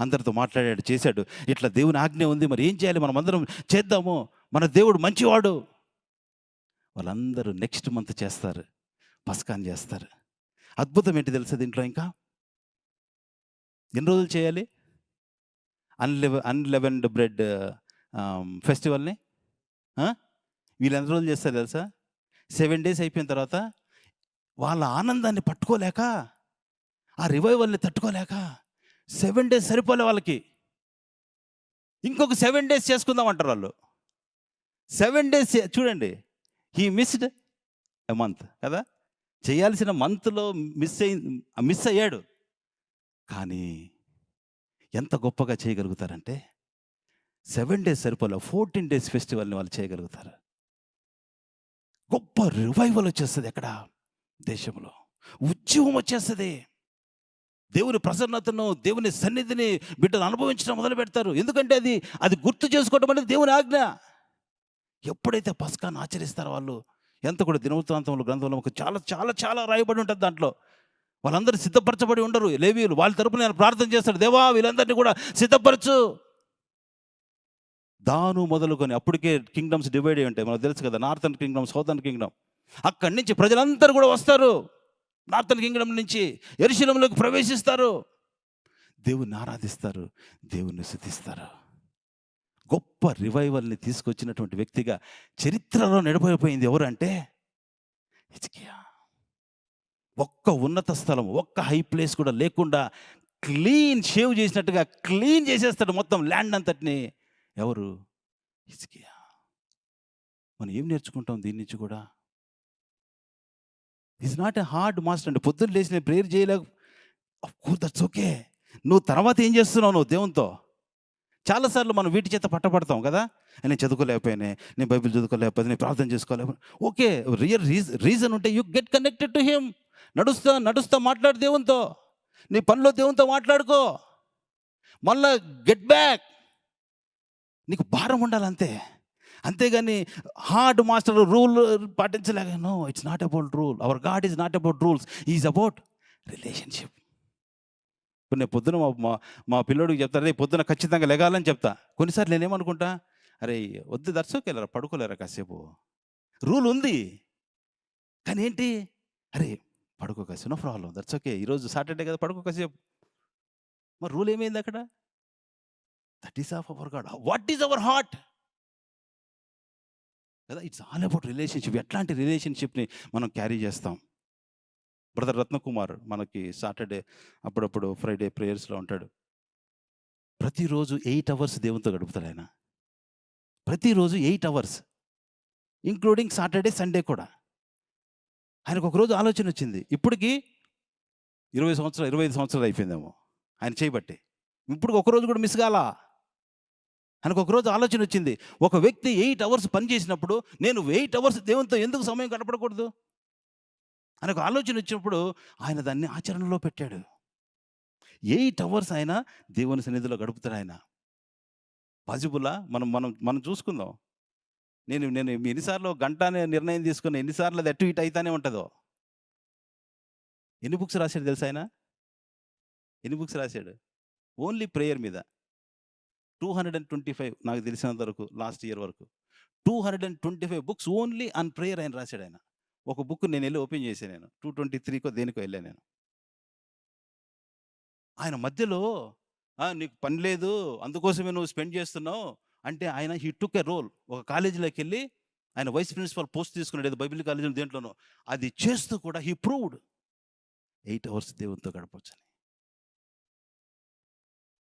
అందరితో మాట్లాడాడు, చేశాడు. ఇట్లా దేవుని ఆజ్ఞ ఉంది, మరి ఏం చేయాలి? మనం అందరం చేద్దాము, మన దేవుడు మంచివాడు. వాళ్ళందరూ నెక్స్ట్ మంత్ చేస్తారు, పస్కాన్ చేస్తారు. అద్భుతం ఏంటి తెలుసా దీంట్లో? ఇంకా ఎన్ని రోజులు చేయాలి? అన్లెవెన్డ్ బ్రెడ్ ఫెస్టివల్ని వీళ్ళు ఎంత రోజులు చేస్తారు తెలుసా? 7 days అయిపోయిన తర్వాత వాళ్ళ ఆనందాన్ని పట్టుకోలేక, ఆ రివైవల్ని తట్టుకోలేక 7 days సరిపోలే వాళ్ళకి. ఇంకొక 7 days చేసుకుందాం అంటారు వాళ్ళు. 7 days చూడండి, మిస్డ్ ఎ మంత్ కదా. చేయాల్సిన మంత్లో మిస్ అయ్యాడు. కానీ ఎంత గొప్పగా చేయగలుగుతారంటే 7 days సరిపోలే, 14 days ఫెస్టివల్ని వాళ్ళు చేయగలుగుతారు. గొప్ప రివైవల్ వచ్చేస్తుంది. ఎక్కడ? దేశంలో ఉద్యమం వచ్చేస్తుంది. దేవుని ప్రసన్నతను, దేవుని సన్నిధిని బిడ్డలు అనుభవించడం మొదలు పెడతారు. ఎందుకంటే అది గుర్తు చేసుకోవడం అనేది దేవుని ఆజ్ఞ. ఎప్పుడైతే పస్కాను ఆచరిస్తారో వాళ్ళు, ఎంత కూడా దినవృత్తాంతముల గ్రంథంలో ఒక చాలా చాలా చాలా రాయబడి ఉంటుంది. దాంట్లో వాళ్ళందరూ సిద్ధపరచబడి ఉండరు. లేవీయులు వాళ్ళ తరపున నేను ప్రార్థన చేస్తాడు, దేవా వీళ్ళందరినీ కూడా సిద్ధపరచు. దాను మొదలుకొని, అప్పటికే కింగ్డమ్స్ డివైడ్ అయి ఉంటాయి, మనకు తెలుసు కదా. Northern Kingdom, southern Kingdom. అక్కడి నుంచి ప్రజలందరూ కూడా వస్తారు. నార్థన్ కింగ్డమ్ నుంచి యెరూషలేములోకి ప్రవేశిస్తారు, దేవుణ్ణి ఆరాధిస్తారు, దేవుణ్ణి స్తుతిస్తారు. గొప్ప రివైవల్ని తీసుకొచ్చినటువంటి వ్యక్తిగా చరిత్రలో నడిపోయిపోయింది ఎవరు అంటే హిజ్కియా. ఒక్క ఉన్నత స్థలం, ఒక్క హై ప్లేస్ కూడా లేకుండా క్లీన్ షేవ్ చేసినట్టుగా క్లీన్ చేసేస్తాడు మొత్తం ల్యాండ్ అంతటిని. ఎవరు? హిజ్కియా. మనం ఏం నేర్చుకుంటాం దీని నుంచి కూడా? Is not a hard master అండి. పొద్దున్న లేచి నేను ప్రేయర్ చేయలేక, ఆఫ్ కోర్స్ దట్స్ ఓకే. నువ్వు తర్వాత ఏం చేస్తున్నావు నువ్వు దేవునితో? చాలాసార్లు మనం వీటి చేత పట్టపడతాం కదా. నేను చదువుకోలేకపోయానే, నేను బైబిల్ చదువుకోలేకపోతే, నేను ప్రార్థన చేసుకోలేకపోతే. ఓకే, రియల్ రీజన్ ఉంటే you get connected to him. నడుస్తా మాట్లాడు దేవునితో, నీ పనిలో దేవునితో మాట్లాడుకో, మళ్ళా గెట్ బ్యాక్. నీకు భారం ఉండాలంతే. అంతేగాని హార్డ్ మాస్టర్ రూల్ పాటించలేక, no, it's not about rule. Our God is not about rules, is about relationship. ఇప్పుడు నేను పొద్దున మా పిల్లోడికి చెప్తాను, అరే పొద్దున ఖచ్చితంగా లెగాలని చెప్తా. కొన్నిసార్లు నేనేమనుకుంటా, అరే వద్దు, దర్శోకెళ్ళరా, పడుకోలేరా కాసేపు. రూల్ ఉంది కానీ ఏంటి, అరే పడుకో కాసేపు, నో ప్రాబ్లం, దట్స్ ఓకే, ఈరోజు సాటర్డే కదా, పడుకో కాసేపు. మరి రూల్ ఏమైంది అక్కడ? That is of our God. What is our heart కదా. It's all about relationship. ఎట్లాంటి రిలేషన్షిప్ని మనం క్యారీ చేస్తాం? బ్రదర్ రత్నకుమార్ మనకి సాటర్డే, అప్పుడప్పుడు ఫ్రైడే ప్రేయర్స్లో ఉంటాడు. ప్రతిరోజు 8 hours దేవునితో గడుపుతాడు ఆయన. ప్రతిరోజు 8 hours, ఇంక్లూడింగ్ సాటర్డే, సండే కూడా. ఆయనకు ఒకరోజు ఆలోచన వచ్చింది. ఇప్పటికి 25 సంవత్సరాలు అయిపోయిందేమో ఆయన చేయబట్టి. ఇప్పుడు ఒకరోజు కూడా మిస్ కాలా. ఆయనకు ఒకరోజు ఆలోచన వచ్చింది. ఒక వ్యక్తి 8 అవర్స్ పని చేసినప్పుడు నేను 8 అవర్స్ దేవునితో ఎందుకు సమయం గడపడకూడదు? ఆయనకు ఆలోచన వచ్చినప్పుడు ఆయన దాన్ని ఆచరణలో పెట్టాడు. 8 అవర్స్ ఆయన దేవుని సన్నిధిలో గడుపుతాడు ఆయన. పాజిబులా? మనం మనం మనం చూసుకుందాం. నేను నేను ఎన్నిసార్లు గంట అనే నిర్ణయం తీసుకున్నా, ఎన్నిసార్లు అది అటు ఇటు అయితానే ఉంటదో. ఎన్ని బుక్స్ రాసాడు తెలుసా ఆయన? ఎన్ని బుక్స్ రాసాడు? ఓన్లీ ప్రేయర్ మీద. 225 నాకు తెలిసినంత వరకు లాస్ట్ ఇయర్ వరకు. 225 బుక్స్ ఓన్లీ ఆన్ ప్రేయర్ ఆయన రాసాడు ఆయన. ఒక బుక్ నేనెళ్ళి ఓపెన్ చేశాను నేను. 223కో దేనికో ఎళ్ళాను నేను. ఆయన మధ్యలో నీకు పని లేదు, అందుకోసమే నువ్వు స్పెండ్ చేస్తున్నావు అంటే ఆయన హీ టుక్ ఎ రోల్. ఒక కాలేజీలోకెళ్ళి ఆయన వైస్ ప్రిన్సిపల్ పోస్ట్ తీసుకున్నాడు. ఏదో బైబిల్ కాలేజీలో దేంట్లోనో. అది చేస్తూ కూడా హీ ప్రూవ్డ్ 8 అవర్స్ దేవునితో గడపొచ్చని.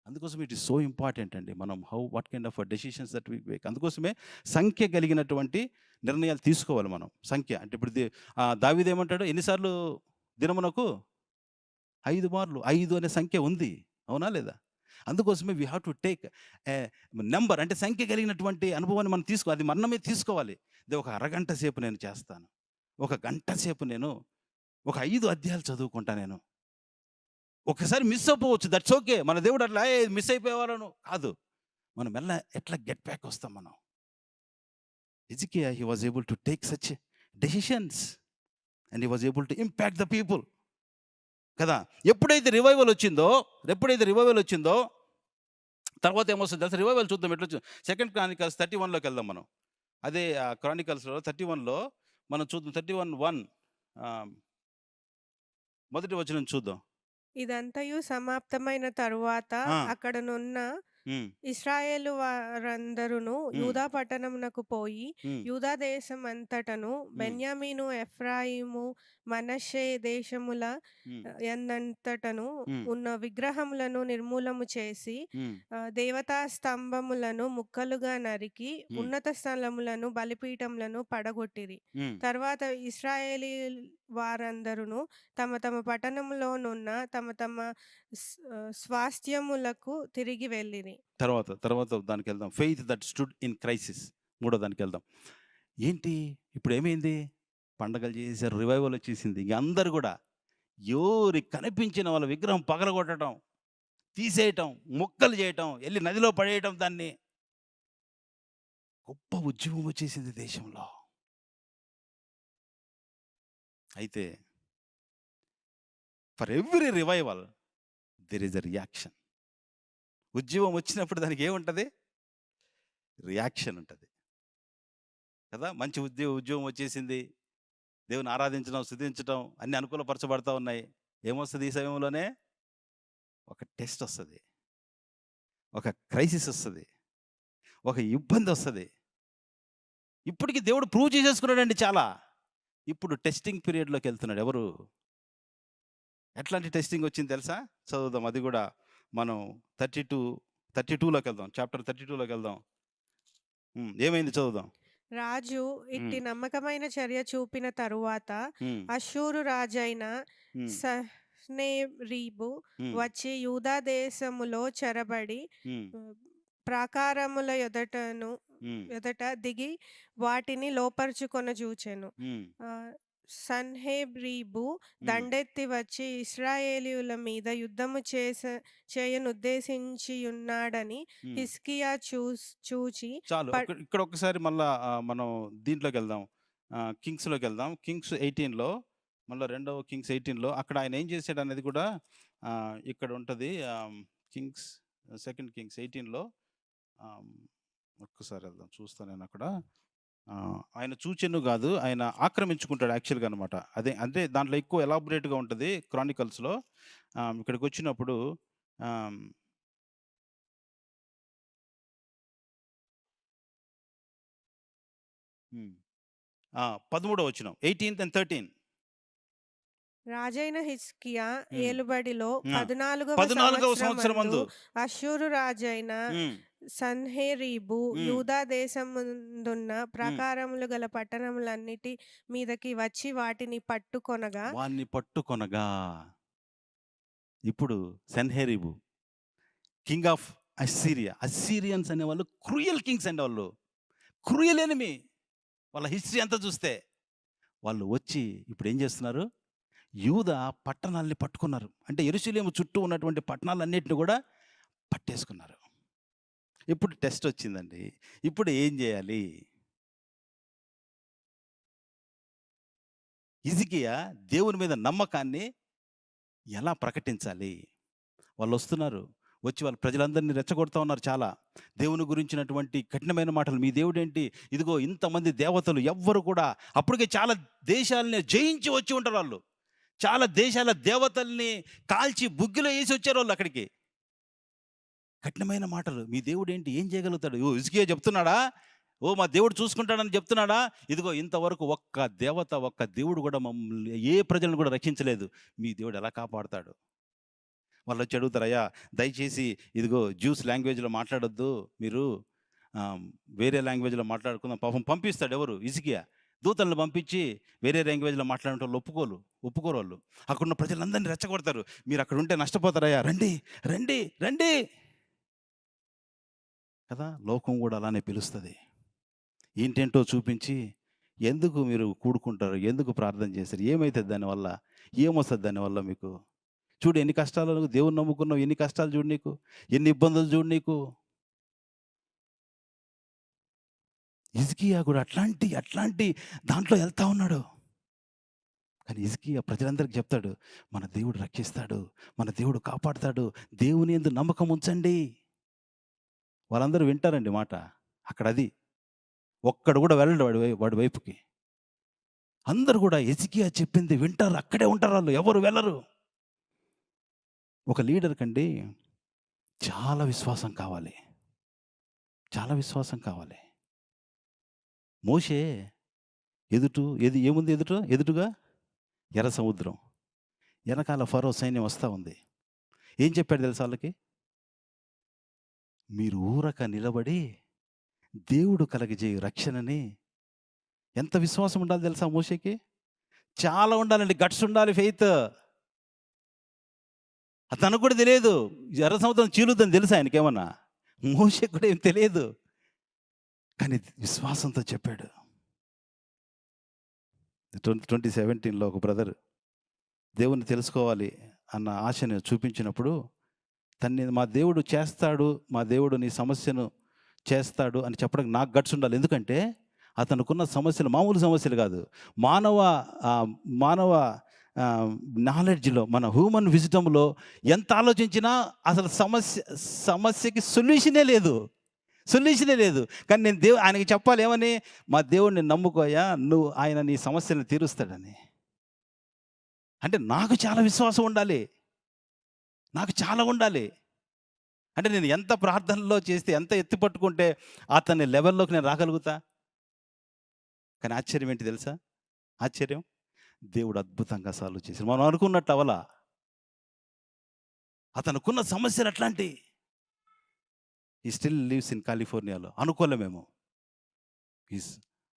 అందుకోసం ఇట్ ఈస్ సో ఇంపార్టెంట్ అండి. మనం what kind of decisions that we make. అందుకోసమే సంఖ్య కలిగినటువంటి నిర్ణయాలు తీసుకోవాలి మనం. సంఖ్య అంటే ఇప్పుడు దావీదు ఏమంటాడు? ఎన్నిసార్లు దినమునకు 5 మార్లు. 5 అనే సంఖ్య ఉంది. అవునా లేదా? అందుకోసమే we have to take a number, అంటే సంఖ్య కలిగినటువంటి అనుభవాన్ని మనం అది మనమే తీసుకోవాలి. ఒక అరగంట సేపు నేను చేస్తాను. ఒక గంట సేపు నేను ఒక 5 అధ్యాయాలు చదువుకుంటా నేను. ఒకసారి మిస్ అయిపోవచ్చు. That's okay. మన దేవుడు అట్లా మిస్ అయిపోయేవాళ్ళను కాదు. మనం ఎట్లా గెట్ బ్యాక్ వస్తాం మనం. హిజ్కియా he was able to take such decisions and he was able to impact the people కదా. ఎప్పుడైతే రివైవల్ వచ్చిందో తర్వాత ఏమొస్తుంది తెలుసా? రివైవల్ చూద్దాం ఎట్లా వచ్చిందో. 2 క్రానికల్స్ 31లోకి వెళ్దాం మనం. అదే క్రానికల్స్లో 31లో మనం చూద్దాం. 31:1 మొదటి వచనం చూద్దాం. ఇదంతయు సమాప్తమైన తరువాత ఆ, అక్కడనున్న ఉమ్, ఇశ్రాయేలు వారందరును ఉమ్, యూదా పట్టణమునకు పోయి ఉమ్, యూదా దేశమంతటను బెన్యామీను ఎఫ్రాయిము మనష్షే దేశముల ఉమ్, యందంతటను ఉమ్, ఉన్న విగ్రహములను నిర్మూలము చేసి ఉమ్, దేవతా స్తంభములను ముక్కలుగా నరికి ఉమ్, ఉన్నత స్థలములను బలిపీఠములను పడగొట్టిరి. ఉమ్. తర్వాత ఇశ్రాయేలీ వారందరును తమ తమ పట్టణంలోనున్న తమ తమ స్వాస్థ్యములకు తిరిగి వెళ్ళిరి. తర్వాత దానికి వెళ్దాం. Faith that stood in crisis. మూడో దానికి వెళ్దాం. ఏంటి ఇప్పుడు ఏమైంది? పండగలు చేశారు, రివైవల్ వచ్చేసింది. ఇంక అందరు కూడా ఎవరికి కనిపించిన వాళ్ళ విగ్రహం పగలగొట్టడం, తీసేయటం, ముక్కలు చేయటం, వెళ్ళి నదిలో పడేయటం. దాన్ని గొప్ప ఉద్యమం వచ్చేసింది దేశంలో. అయితే for every revival there is a reaction. ఉద్యమం వచ్చినప్పుడు దానికి ఏముంటుంది? రియాక్షన్ ఉంటుంది కదా. మంచి ఉద్యమం వచ్చేసింది, దేవుని ఆరాధించడం, స్తుతించడం అన్ని అనుకూలపరచబడతా ఉన్నాయి. ఏమొస్తుంది ఈ సమయంలోనే? ఒక టెస్ట్ వస్తుంది, ఒక క్రైసిస్ వస్తుంది, ఒక ఇబ్బంది వస్తుంది. ఇప్పటికి దేవుడు ప్రూవ్ చేసేసుకున్నాడండి చాలా. ఇప్పుడు టెస్టింగ్ పీరియడ్లోకి వెళ్తున్నాడు. ఎవరు? ఎట్లాంటి టెస్టింగ్ వచ్చింది తెలుసా? చదువుదాం. అది కూడా మనం 32లోకి వెళ్దాం. చాప్టర్ 32లోకి వెళ్దాం. ఏమైంది చదువుదాం. రాజు ఇట్టి ఉమ్, నమ్మకమైన చర్య చూపిన తరువాత ఉమ్, అష్షూరు రాజైన ఉమ్, సన్హెరీబు ఉమ్, వచ్చి యూదా దేశములో చెరబడి ఉమ్, ప్రాకారముల ఉమ్, ఎదట దిగి వాటిని లోపరుచుకొన చూచెను. ఉమ్, సన్హెరీబు ఉమ్, దండెత్తి వచ్చి ఇశ్రాయేలీయుల మీద యుద్ధము చేయనుద్దేశించియున్నాడని ఉమ్. హిజ్కియా చూచి చాలు. ఇక్కడ ఒక్కసారి మళ్ళా మనం దీంట్లోకి వెళ్దాం. కింగ్స్లోకి వెళ్దాం. కింగ్స్ 18లో, మళ్ళీ రెండవ కింగ్స్ 18లో అక్కడ ఆయన ఏం చేశాడు అనేది కూడా ఇక్కడ ఉంటుంది. కింగ్స్ 2 కింగ్స్ 18లో ఒక్కసారి వెళ్దాం. చూస్తాను నేను అక్కడ. ఆయన చూచెను కాదు, ఆయన ఆక్రమించుకుంటాడు యాక్చువల్గా అనమాట. అదే అంటే దాంట్లో ఎక్కువ ఎలాబొరేట్గా ఉంటుంది క్రానికల్స్లో. ఇక్కడికి వచ్చినప్పుడు ఆమ్, 13వ వచనం 18th and 13. రాజైన హిజ్కియా ఉమ్, ఏలుబడిలో ఆ, 14వ 14వ సంవత్సరం సంవత్సరమందు అందు అష్షూరు రాజైన ఉమ్, సన్హెరీబు ఉమ్, యూదా దేశమందున్న ప్రాకారములు గల పట్టణములన్నిటి మీదకి వచ్చి వాటిని పట్టుకొనగా వాణ్ణి పట్టుకొనగా. ఇప్పుడు సెన్హెరీబు కింగ్ ఆఫ్ అస్సీరియన్స్ అనేవాళ్ళు క్రూయల్ కింగ్స్ అండి వాళ్ళు. Cruel enemy. వాళ్ళ హిస్టరీ అంతా చూస్తే. వాళ్ళు వచ్చి ఇప్పుడు ఏం చేస్తున్నారు? యూదా పట్టణాల్ని పట్టుకున్నారు. అంటే యెరూషలేము చుట్టూ ఉన్నటువంటి పట్టణాలన్నిటిని కూడా పట్టేసుకున్నారు. ఇప్పుడు టెస్ట్ వచ్చిందండి. ఇప్పుడు ఏం చేయాలి? హిజ్కియా దేవుని మీద నమ్మకాన్ని ఎలా ప్రకటించాలి? వాళ్ళొస్తున్నారు. వచ్చి వాళ్ళ ప్రజలందరిని రెచ్చగొడతా ఉన్నారు చాలా. దేవుని గురించినటువంటి కఠినమైన మాటలు. మీ దేవుడేంటి? ఇదిగో ఇంతమంది దేవతలు ఎవ్వరు కూడా అప్పటికే చాలా దేశాలని జయించి వచ్చి ఉంటారు వాళ్ళు. చాలా దేశాల దేవతల్ని కాల్చి బుగ్గిలో వేసి వచ్చారు వాళ్ళు అక్కడికి. కఠినమైన మాటలు. మీ దేవుడేంటి? ఏం చేయగలుగుతాడు? ఓ హిజ్కియా చెప్తున్నాడా? ఓ మా దేవుడు చూసుకుంటాడని చెప్తున్నాడా? ఇదిగో ఇంతవరకు ఒక్క దేవత, ఒక్క దేవుడు కూడా మమ్మల్ని ఏ ప్రజలను కూడా రక్షించలేదు. మీ దేవుడు ఎలా కాపాడుతాడు? వాళ్ళు వచ్చి అడుగుతారు, అయ్యా దయచేసి ఇదిగో జ్యూస్ లాంగ్వేజ్లో మాట్లాడొద్దు, మీరు వేరే లాంగ్వేజ్లో మాట్లాడుకుందాం. పాపం పంపిస్తాడు ఎవరు? హిజ్కియా దూతలను పంపించి వేరే లాంగ్వేజ్లో మాట్లాడే వాళ్ళు ఒప్పుకోరు వాళ్ళు. అక్కడున్న ప్రజలందరినీ రెచ్చగొడతారు. మీరు అక్కడ ఉంటే నష్టపోతారయ్యా, రండి రండి రండి కదా. లోకం కూడా అలానే పిలుస్తుంది. ఏంటేంటో చూపించి ఎందుకు మీరు కూడుకుంటారు, ఎందుకు ప్రార్థన చేస్తారు, ఏమవుతుంది దానివల్ల, ఏమొస్తుంది దానివల్ల మీకు? చూడు ఎన్ని కష్టాలు, దేవుని నమ్ముకున్నావు, ఎన్ని కష్టాలు చూడు నీకు, ఎన్ని ఇబ్బందులు చూడు నీకు. హిజ్కియా కూడా అట్లాంటి దాంట్లో వెళ్తా ఉన్నాడు. కానీ హిజ్కియా ప్రజలందరికీ చెప్తాడు, మన దేవుడు రక్షిస్తాడు, మన దేవుడు కాపాడుతాడు, దేవుని యందు నమ్మకం ఉంచండి. వాళ్ళందరూ వింటారండి మాట. అక్కడ అది ఒక్కడు కూడా వెళ్ళడు వాడి వైపుకి. అందరూ కూడా హిజ్కియా చెప్పింది వింటారు, అక్కడే ఉంటారు వాళ్ళు, ఎవరు వెళ్ళరు. ఒక లీడర్ కండి చాలా విశ్వాసం కావాలి, చాలా విశ్వాసం కావాలి. మోషే ఏముంది ఎదుటుగా? ఎర్ర సముద్రం, వెనకాల ఫరో సైన్యం వస్తూ ఉంది. ఏం చెప్పాడు తెలుసా వాళ్ళకి? మీరు ఊరక నిలబడి దేవుడు కలగజేయు రక్షణని. ఎంత విశ్వాసం ఉండాలి తెలుసా మోషేకి? చాలా ఉండాలండి, గట్స్ ఉండాలి, ఫెయిత్. తనకు కూడా తెలియదు ఎర్ర సముద్రం చీలుద్దని తెలుసా ఆయనకేమన్నా? మోషేకి కూడా ఏం తెలియదు, కానీ విశ్వాసంతో చెప్పాడు. 2017లో ఒక బ్రదర్ దేవుణ్ణి తెలుసుకోవాలి అన్న ఆశను చూపించినప్పుడు మా దేవుడు చేస్తాడు, మా దేవుడు నీ సమస్యను చేస్తాడు అని చెప్పడానికి నాకు గట్స్ ఉండాలి. ఎందుకంటే అతనుకున్న సమస్యలు మామూలు సమస్యలు కాదు. మానవ నాలెడ్జ్లో, మన హ్యూమన్ విజ్డమ్లో ఎంత ఆలోచించినా అసలు సమస్యకి సొల్యూషనే లేదు. కానీ నేను ఆయనకి చెప్పాలి ఏమని? మా దేవుడిని నమ్ముకోయా, ఆయన నీ సమస్యలను తీరుస్తాడని. అంటే నాకు చాలా విశ్వాసం ఉండాలి, నాకు చాలా ఉండాలి. అంటే నేను ఎంత ప్రార్థనలో చేస్తే, ఎంత ఎత్తి పట్టుకుంటే అతని లెవెల్లోకి నేను రాగలుగుతా. కానీ ఆశ్చర్యం ఏంటి తెలుసా? ఆశ్చర్యం, దేవుడు అద్భుతంగా సాల్వ్ చేశాడు. మనం అనుకున్నట్టు అవలా. అతనుకున్న సమస్యలు అట్లాంటి. ఈ స్టిల్ లివ్స్ ఇన్ కాలిఫోర్నియాలో. అనుకోలేమేమో. Is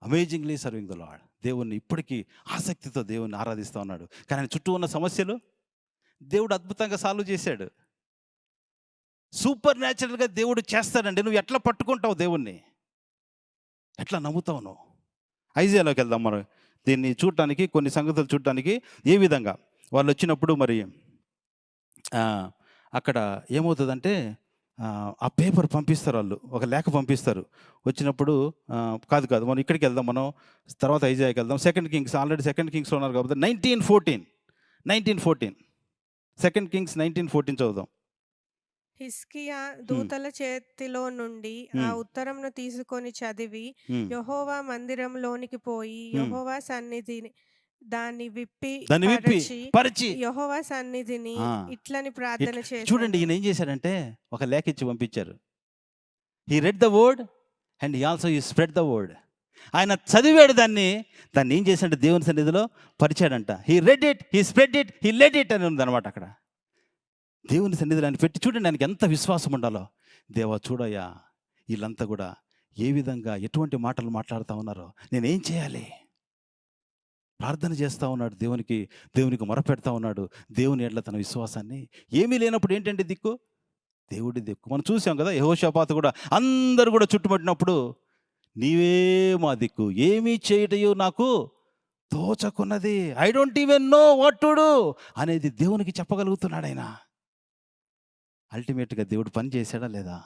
amazingly serving the Lord. దేవుణ్ణి ఇప్పటికీ ఆసక్తితో దేవుణ్ణి ఆరాధిస్తూ ఉన్నాడు. కానీ ఆయన చుట్టూ ఉన్న సమస్యలు దేవుడు అద్భుతంగా సాల్వ్ చేశాడు. సూపర్ న్యాచురల్గా దేవుడు చేస్తాడండి. నువ్వు ఎట్లా పట్టుకుంటావు దేవుణ్ణి, ఎట్లా నమ్ముతావు నువ్వు? ఐజియాలోకి వెళ్దాం మనం. దీన్ని చూడటానికి, కొన్ని సంగతులు చూడటానికి. ఏ విధంగా వాళ్ళు వచ్చినప్పుడు మరి అక్కడ ఏమవుతుందంటే ఆ పేపర్ పంపిస్తారు వాళ్ళు, ఒక లేఖ పంపిస్తారు. వచ్చినప్పుడు కాదు మనం ఇక్కడికి వెళ్దాం, మనం తర్వాత ఐజియాకి వెళ్దాం. 2 కింగ్స్, ఆల్రెడీ 2 కింగ్స్లో ఉన్నారు కాబట్టి 1914 2 కింగ్స్ 1914 చదువుదాం. హిజ్కియా దూతల చేతిలో నుండి ఆ ఉత్తరంను తీసుకొని చదివి యెహోవా మందిరంలోనికి పోయి యెహోవా సన్నిధిని దాన్ని విప్పి పరిచి యెహోవా సన్నిధిని ఇట్లని ప్రార్థన చేశాడు. చూడండి, ఈయన ఏం చేశాడంటే ఒక లేఖ ఇచ్చి పంపించారు. He read the word and he also he spread the word. ఆయన చదివాడు దాన్ని ఏం చేశాడంటే దేవుని సన్నిధిలో పరిచాడంట. He read it, he spread it, he led it అని ఉంది అనమాట. అక్కడ దేవుని సన్నిధిలో ఆయన పెట్టి చూడండి, ఆయనకి ఎంత విశ్వాసం ఉండాలో. దేవా చూడయ్యా, వీళ్ళంతా కూడా ఏ విధంగా ఎటువంటి మాటలు మాట్లాడుతూ ఉన్నారో, నేనేం చేయాలి? ప్రార్థన చేస్తూ ఉన్నాడు, దేవునికి మొరపెడతా ఉన్నాడు. దేవుని ఎడ్ల తన విశ్వాసాన్ని. ఏమీ లేనప్పుడు ఏంటంటే దిక్కు? దేవుడి దిక్కు. మనం చూసాం కదా, యెహోషాపాతు కూడా అందరూ కూడా చుట్టుముట్టినప్పుడు నీవే మా దిక్కు, ఏమీ చేయటయో నాకు తోచకున్నది, I don't even know what to do అనేది దేవునికి చెప్పగలుగుతున్నాడు ఆయన. అల్టిమేట్గా దేవుడు పని చేశాడా లేదా?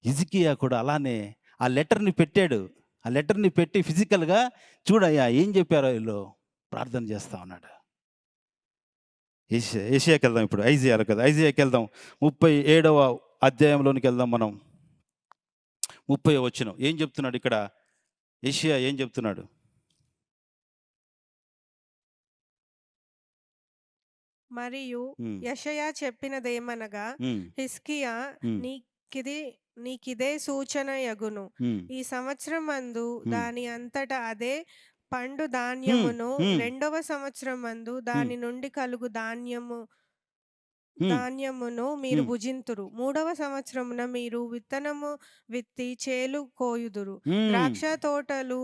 హిజ్కియా కూడా అలానే ఆ లెటర్ని పెట్టాడు. ఆ లెటర్ని పెట్టి ఫిజికల్గా చూడయ్యా ఏం చెప్పారో వీళ్ళు ప్రార్థన చేస్తా ఉన్నాడు. ఏషియాకి వెళ్దాం, ఇప్పుడు ఐజియాలో కదా, ఐజియాకి వెళ్దాం. 37వ అధ్యాయంలోనికి వెళ్దాం మనం. 30వ వచనం ఏం చెప్తున్నాడు ఇక్కడ? ఏషియా ఏం చెప్తున్నాడు? మరియు ఉమ్, యెషయా చెప్పినదేమనగా, ఉమ్, హిజ్కియా, ఉమ్, నీకిది నీకిదే సూచన యగును. ఉమ్, ఈ సంవత్సరమందు ఉమ్, దాని అంతటా అదే పండు ఉమ్, ధాన్యమును, ఉమ్, రెండవ సంవత్సరమందు ఉమ్, దాని నుండి కలుగు ఉమ్, ధాన్యమును మీరు ఉమ్, భుజింతురు. మూడవ సంవత్సరమున మీరు విత్తనము విత్తి చేలు కోయుదురు. ఉమ్. ద్రాక్ష తోటలు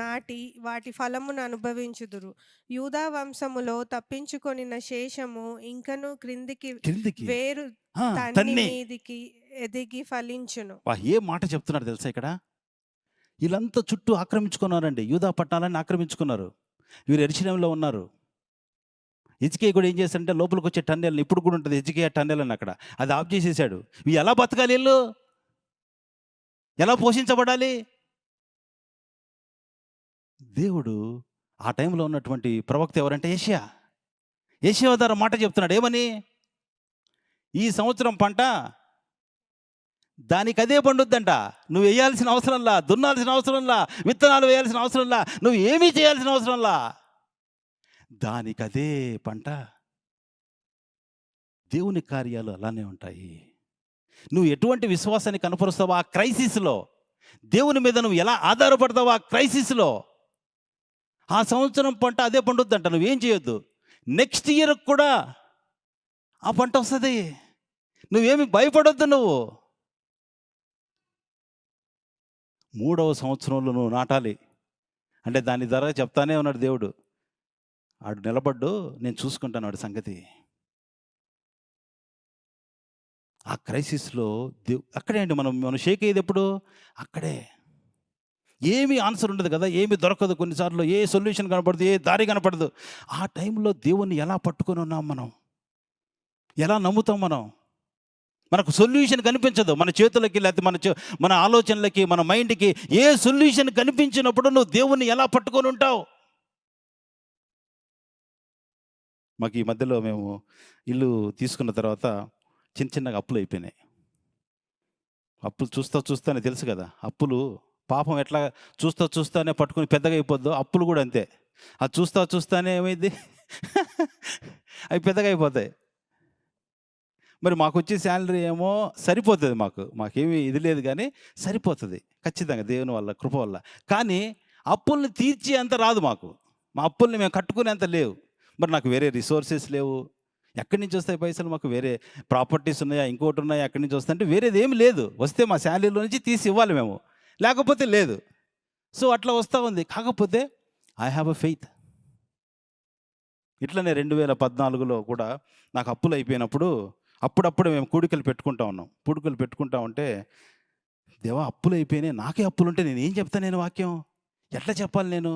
నాటి వాటి ఫలమును అనుభవించుదురు. యూదా వంశములో తప్పించుకొనిన శేషము ఇంకను క్రిందికి క్రిందికి వేరు తన్ని తన్ని. మీదికి ఎదిగి ఫలించును. ఏ మాట చెప్తున్నాడు తెలుసా ఇక్కడ? వీళ్ళంతా చుట్టూ ఆక్రమించుకున్నారండి, యూదా పట్టణాలని ఆక్రమించుకున్నారు. వీరు యెరూషలేములో ఉన్నారు. హిజ్కియా కూడా ఏం చేశాడంటే లోపలికి వచ్చే టన్నెల్ని, ఇప్పుడు కూడా ఉంటుంది హిజ్కియా టన్నెల్ అని, అక్కడ అది ఆఫ్ చేసేసాడు. ఇవి ఎలా బతకాలి, వీళ్ళు ఎలా పోషించబడాలి? దేవుడు ఆ టైంలో ఉన్నటువంటి ప్రవక్త ఎవరంటే ఏషియా. ఏషియా ద్వారా మాట చెప్తున్నాడు ఏమని? ఈ సంవత్సరం పంట దానికి అదే పండుద్దంట. నువ్వు వేయాల్సిన అవసరంలా, దున్నాల్సిన అవసరంలా, విత్తనాలు వేయాల్సిన అవసరంలా, నువ్వు ఏమీ చేయాల్సిన అవసరంలా, దానికి అదే పంట. దేవుని కార్యాలు అలానే ఉంటాయి. నువ్వు ఎటువంటి విశ్వాసాన్ని కనపరుస్తావో ఆ క్రైసిస్లో, దేవుని మీద నువ్వు ఎలా ఆధారపడతావో ఆ క్రైసిస్లో, ఆ సంవత్సరం పంట అదే పండుద్దంట. నువ్వేం చేయొద్దు, నెక్స్ట్ ఇయర్ కూడా ఆ పంట వస్తుంది. నువ్వేమి భయపడొద్దు. నువ్వు 3వ సంవత్సరంలో నువ్వు నాటాలి అంటే దాని ధర చెప్తానే ఉన్నాడు దేవుడు. ఆడు నిలబడ్డు, నేను చూసుకుంటాను వాడి సంగతి. ఆ క్రైసిస్లో అక్కడే అండి మనం షేక్ అయ్యేది ఎప్పుడు? అక్కడే. ఏమీ ఆన్సర్ ఉండదు కదా, ఏమీ దొరకదు, కొన్నిసార్లు ఏ సొల్యూషన్ కనపడదు, ఏ దారి కనపడదు. ఆ టైంలో దేవుణ్ణి ఎలా పట్టుకొని ఉన్నాం మనం? ఎలా నమ్ముతాం మనం? మనకు సొల్యూషన్ కనిపించదు మన చేతులకి, లేకపోతే మన ఆలోచనలకి, మన మైండ్కి ఏ సొల్యూషన్ కనిపించినప్పుడు నువ్వు దేవుణ్ణి ఎలా పట్టుకొని ఉంటావు? మాకు ఈ మధ్యలో మేము ఇల్లు తీసుకున్న తర్వాత చిన్నగా అప్పులు అయిపోయినాయి. అప్పులు చూస్తానే తెలుసు కదా, అప్పులు పాపం ఎట్లా చూస్తానే పట్టుకొని పెద్దగా అయిపోద్దో, అప్పులు కూడా అంతే. అది చూస్తానే ఏమైంది అవి పెద్దగా అయిపోతాయి. మరి మాకు వచ్చే శాలరీ ఏమో సరిపోతుంది, మాకేమీ ఇది లేదు కానీ సరిపోతుంది ఖచ్చితంగా దేవుని వల్ల, కృప వల్ల. కానీ అప్పుల్ని తీర్చే అంత రాదు మాకు. మా అప్పుల్ని మేము కట్టుకునేంత లేవు. మరి నాకు వేరే రిసోర్సెస్ లేవు. ఎక్కడి నుంచి వస్తాయి పైసలు? మాకు వేరే ప్రాపర్టీస్ ఉన్నాయా, ఇంకోటి ఉన్నాయా, ఎక్కడి నుంచి వస్తాయి అంటే వేరేది ఏమి లేదు. వస్తే మా శాలరీలో నుంచి తీసి ఇవ్వాలి మేము, లేకపోతే లేదు. సో అట్లా వస్తూ ఉంది. కాకపోతే ఐ హ్యావ్ అ ఫెయిత్. ఇట్లనే 2014లో కూడా నాకు అప్పులు అయిపోయినప్పుడు అప్పుడప్పుడు మేము కూడికలు పెట్టుకుంటా ఉన్నాం. కూడికలు పెట్టుకుంటా ఉంటే, దేవా అప్పులు అయిపోయినాయి, నాకే అప్పులుంటే నేను ఏం చెప్తాను, నేను వాక్యం ఎట్లా చెప్పాలి నేను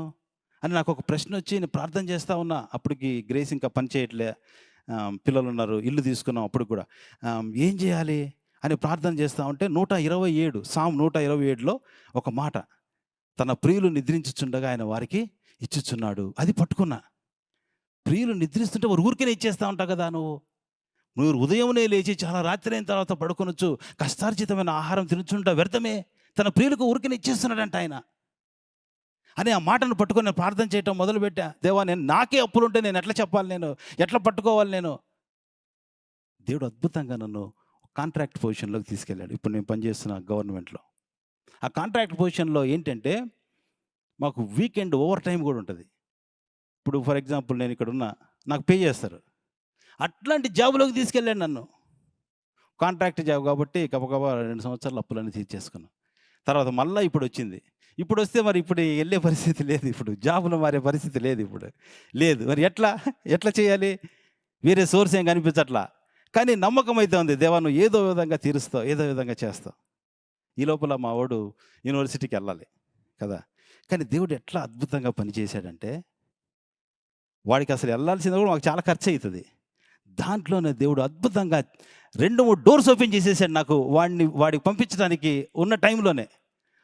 అని నాకు ఒక ప్రశ్న వచ్చి నేను ప్రార్థన చేస్తూ ఉన్నా. అప్పటికి గ్రేస్ ఇంకా పని చేయట్లే, పిల్లలు ఉన్నారు, ఇల్లు తీసుకున్నాం. అప్పుడు కూడా ఏం చేయాలి అని ప్రార్థన చేస్తూ ఉంటే 127 సామ్ 127లో ఒక మాట, తన ప్రియులు నిద్రించుచుండగా ఆయన వారికి ఇచ్చుచున్నాడు. అది పట్టుకున్నా. ప్రియులు నిద్రిస్తుంటే వారు ఊరికే ఇచ్చేస్తూ ఉంటావు కదా నువ్వు ఉదయమునే లేచి చాలా రాత్రి అయిన తర్వాత పడుకొనొచ్చు, కష్టార్జితమైన ఆహారం తినుచుంటా వ్యర్థమే, తన ప్రియులకు ఊరికే ఇచ్చేస్తున్నాడంట ఆయన అని ఆ మాటను పట్టుకొని నేను ప్రార్థన చేయటం మొదలుపెట్టా. దేవా, నాకే అప్పులుంటే నేను ఎట్లా చెప్పాలి, నేను ఎట్లా పట్టుకోవాలి నేను? దేవుడు అద్భుతంగా నన్ను కాంట్రాక్ట్ పొజిషన్లోకి తీసుకెళ్ళాడు. ఇప్పుడు నేను పనిచేస్తున్న గవర్నమెంట్లో ఆ కాంట్రాక్ట్ పొజిషన్లో ఏంటంటే మాకు వీకెండ్ ఓవర్ టైం కూడా ఉంటుంది. ఇప్పుడు ఫర్ ఎగ్జాంపుల్ నేను ఇక్కడ ఉన్నా, నాకు పే చేస్తారు. అట్లాంటి జాబులోకి తీసుకెళ్ళాడు నన్ను. కాంట్రాక్ట్ జాబ్ కాబట్టి గబగబా 2 సంవత్సరాలు అప్పులన్నీ తీర్చేసుకున్నాను. తర్వాత మళ్ళీ ఇప్పుడు వచ్చింది. ఇప్పుడు వస్తే మరి ఇప్పుడు వెళ్ళే పరిస్థితి లేదు, ఇప్పుడు జాబులు మారే పరిస్థితి లేదు, ఇప్పుడు లేదు. మరి ఎట్లా చేయాలి? వేరే సోర్స్ ఏం కనిపించట్లా. కానీ నమ్మకం అయితే ఉంది, దేవా నువ్వు ఏదో విధంగా తీరుస్తావు, ఏదో విధంగా చేస్తావు. ఈ లోపల మా వాడు యూనివర్సిటీకి వెళ్ళాలి కదా. కానీ దేవుడు ఎట్లా అద్భుతంగా పనిచేశాడంటే, వాడికి అసలు వెళ్ళాల్సింది కూడా మాకు చాలా ఖర్చు అవుతుంది. దాంట్లోనే దేవుడు అద్భుతంగా 2-3 డోర్స్ ఓపెన్ చేసేసాడు నాకు, వాడికి పంపించడానికి ఉన్న టైంలోనే.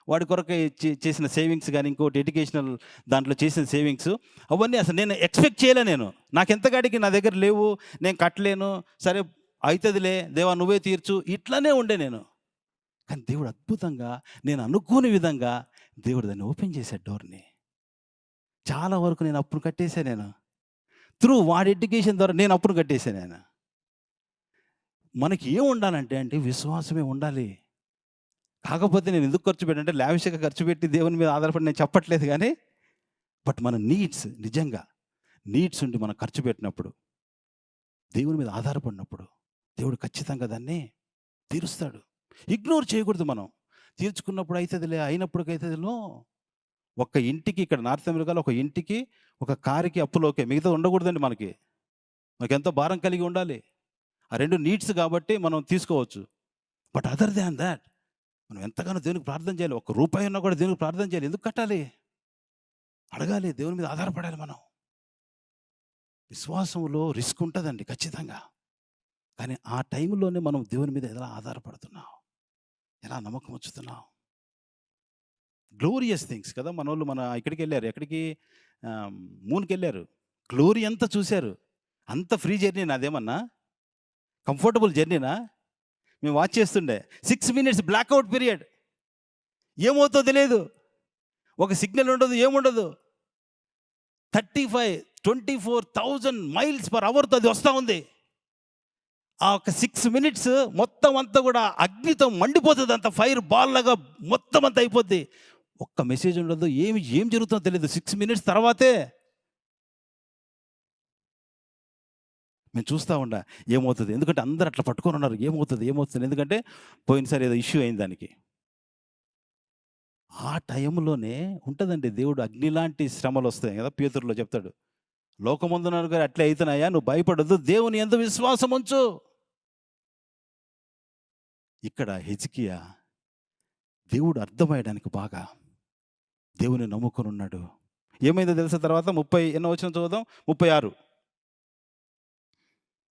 వాడి కొరకు చేసిన సేవింగ్స్ కానీ, ఇంకోటి ఎడ్యుకేషనల్ దాంట్లో చేసిన సేవింగ్స్, అవన్నీ అసలు నేను ఎక్స్పెక్ట్ చేయలే. నాకు ఎంతగాడికి నా దగ్గర లేవు, నేను కట్టలేను, సరే అవుతుందిలే దేవా నువ్వే తీర్చు, ఇట్లానే ఉండే నేను. కానీ దేవుడు అద్భుతంగా, నేను అనుకోని విధంగా దేవుడు దాన్ని ఓపెన్ చేశాడు డోర్ని. చాలా వరకు నేను అప్పుడు కట్టేశాను. నేను త్రూ వాడి ఎడ్యుకేషన్ ద్వారా నేను అప్పుడు కట్టేశాను. నేను మనకి ఏం ఉండాలంటే విశ్వాసమే ఉండాలి. కాకపోతే నేను ఎందుకు ఖర్చు పెట్టంటే లావిష్గా ఖర్చు పెట్టి దేవుని మీద ఆధారపడి నేను చెప్పట్లేదు, కానీ బట్ మన నీడ్స్, నిజంగా నీడ్స్ ఉండి మనం ఖర్చు పెట్టినప్పుడు, దేవుని మీద ఆధారపడినప్పుడు దేవుడు ఖచ్చితంగా దాన్ని తీరుస్తాడు. ఇగ్నోర్ చేయకూడదు. మనం తీర్చుకున్నప్పుడు అవుతుందిలే, అయినప్పటికైతుందిలో. ఒక ఇంటికి, ఇక్కడ నార్త్ అమెరికాలో ఒక ఇంటికి, ఒక కారుకి అప్పులోకే, మిగతా ఉండకూడదండి. మనకి ఎంతో భారం కలిగి ఉండాలి. ఆ 2 నీడ్స్ కాబట్టి మనం తీసుకోవచ్చు. బట్ అదర్ దాన్ దాట్ మనం ఎంతగానో దేవునికి ప్రార్థన చేయాలి. ₹1 ఉన్నా కూడా దేవునికి ప్రార్థన చేయాలి. ఎందుకు కట్టాలి? అడగాలి, దేవుని మీద ఆధారపడాలి. మనం విశ్వాసంలో రిస్క్ ఉంటుందండి ఖచ్చితంగా. కానీ ఆ టైంలోనే మనం దేవుని మీద ఎలా ఆధారపడుతున్నాం, ఎలా నమ్మకం ఉంచుతున్నాం. గ్లోరియస్ థింగ్స్ కదా. మన ఇక్కడికి వెళ్ళారు, ఎక్కడికి, మూన్కి వెళ్ళారు. గ్లోరీ అంతా చూశారు. అంత ఫ్రీ జర్నీ, నాదేమన్నా కంఫర్టబుల్ జర్నీనా? మేము వాచ్ చేస్తుండే 6 minutes బ్లాక్అవుట్ పీరియడ్. ఏమవుతుందో తెలియదు, ఒక సిగ్నల్ ఉండదు, ఏముండదు. 24,000 mph అది వస్తూ ఉంది. ఆ ఒక 6 minutes మొత్తం అంతా కూడా అగ్నితో మండిపోతుంది. అంత ఫైర్ బాల్ లాగా మొత్తం అంతా అయిపోద్ది. ఒక్క మెసేజ్ ఉండదు, ఏం జరుగుతుందో తెలియదు. 6 minutes తర్వాతే మేము చూస్తూ ఉండా ఏమవుతుంది. ఎందుకంటే అందరు అట్లా పట్టుకొని ఉన్నారు, ఏమవుతుంది. ఎందుకంటే పోయినసారి ఏదో ఇష్యూ అయింది దానికి. ఆ టైంలోనే ఉంటుందండి, దేవుడు అగ్ని లాంటి శ్రమలు వస్తాయి కదా. పేతురులో చెప్తాడు, లోకమందున్నారు గారు అట్లే అవుతున్నాయా, నువ్వు భయపడద్దు, దేవుని యందు విశ్వాసం ఉంచు. ఇక్కడ హిజ్కియా దేవుడు అర్థమయ్యడానికి బాగా దేవుని నమ్ముకొని ఉన్నాడు. ఏమైందో తెలుసా తర్వాత? 30 ఎన్నో వచనం చదువుదాం. 36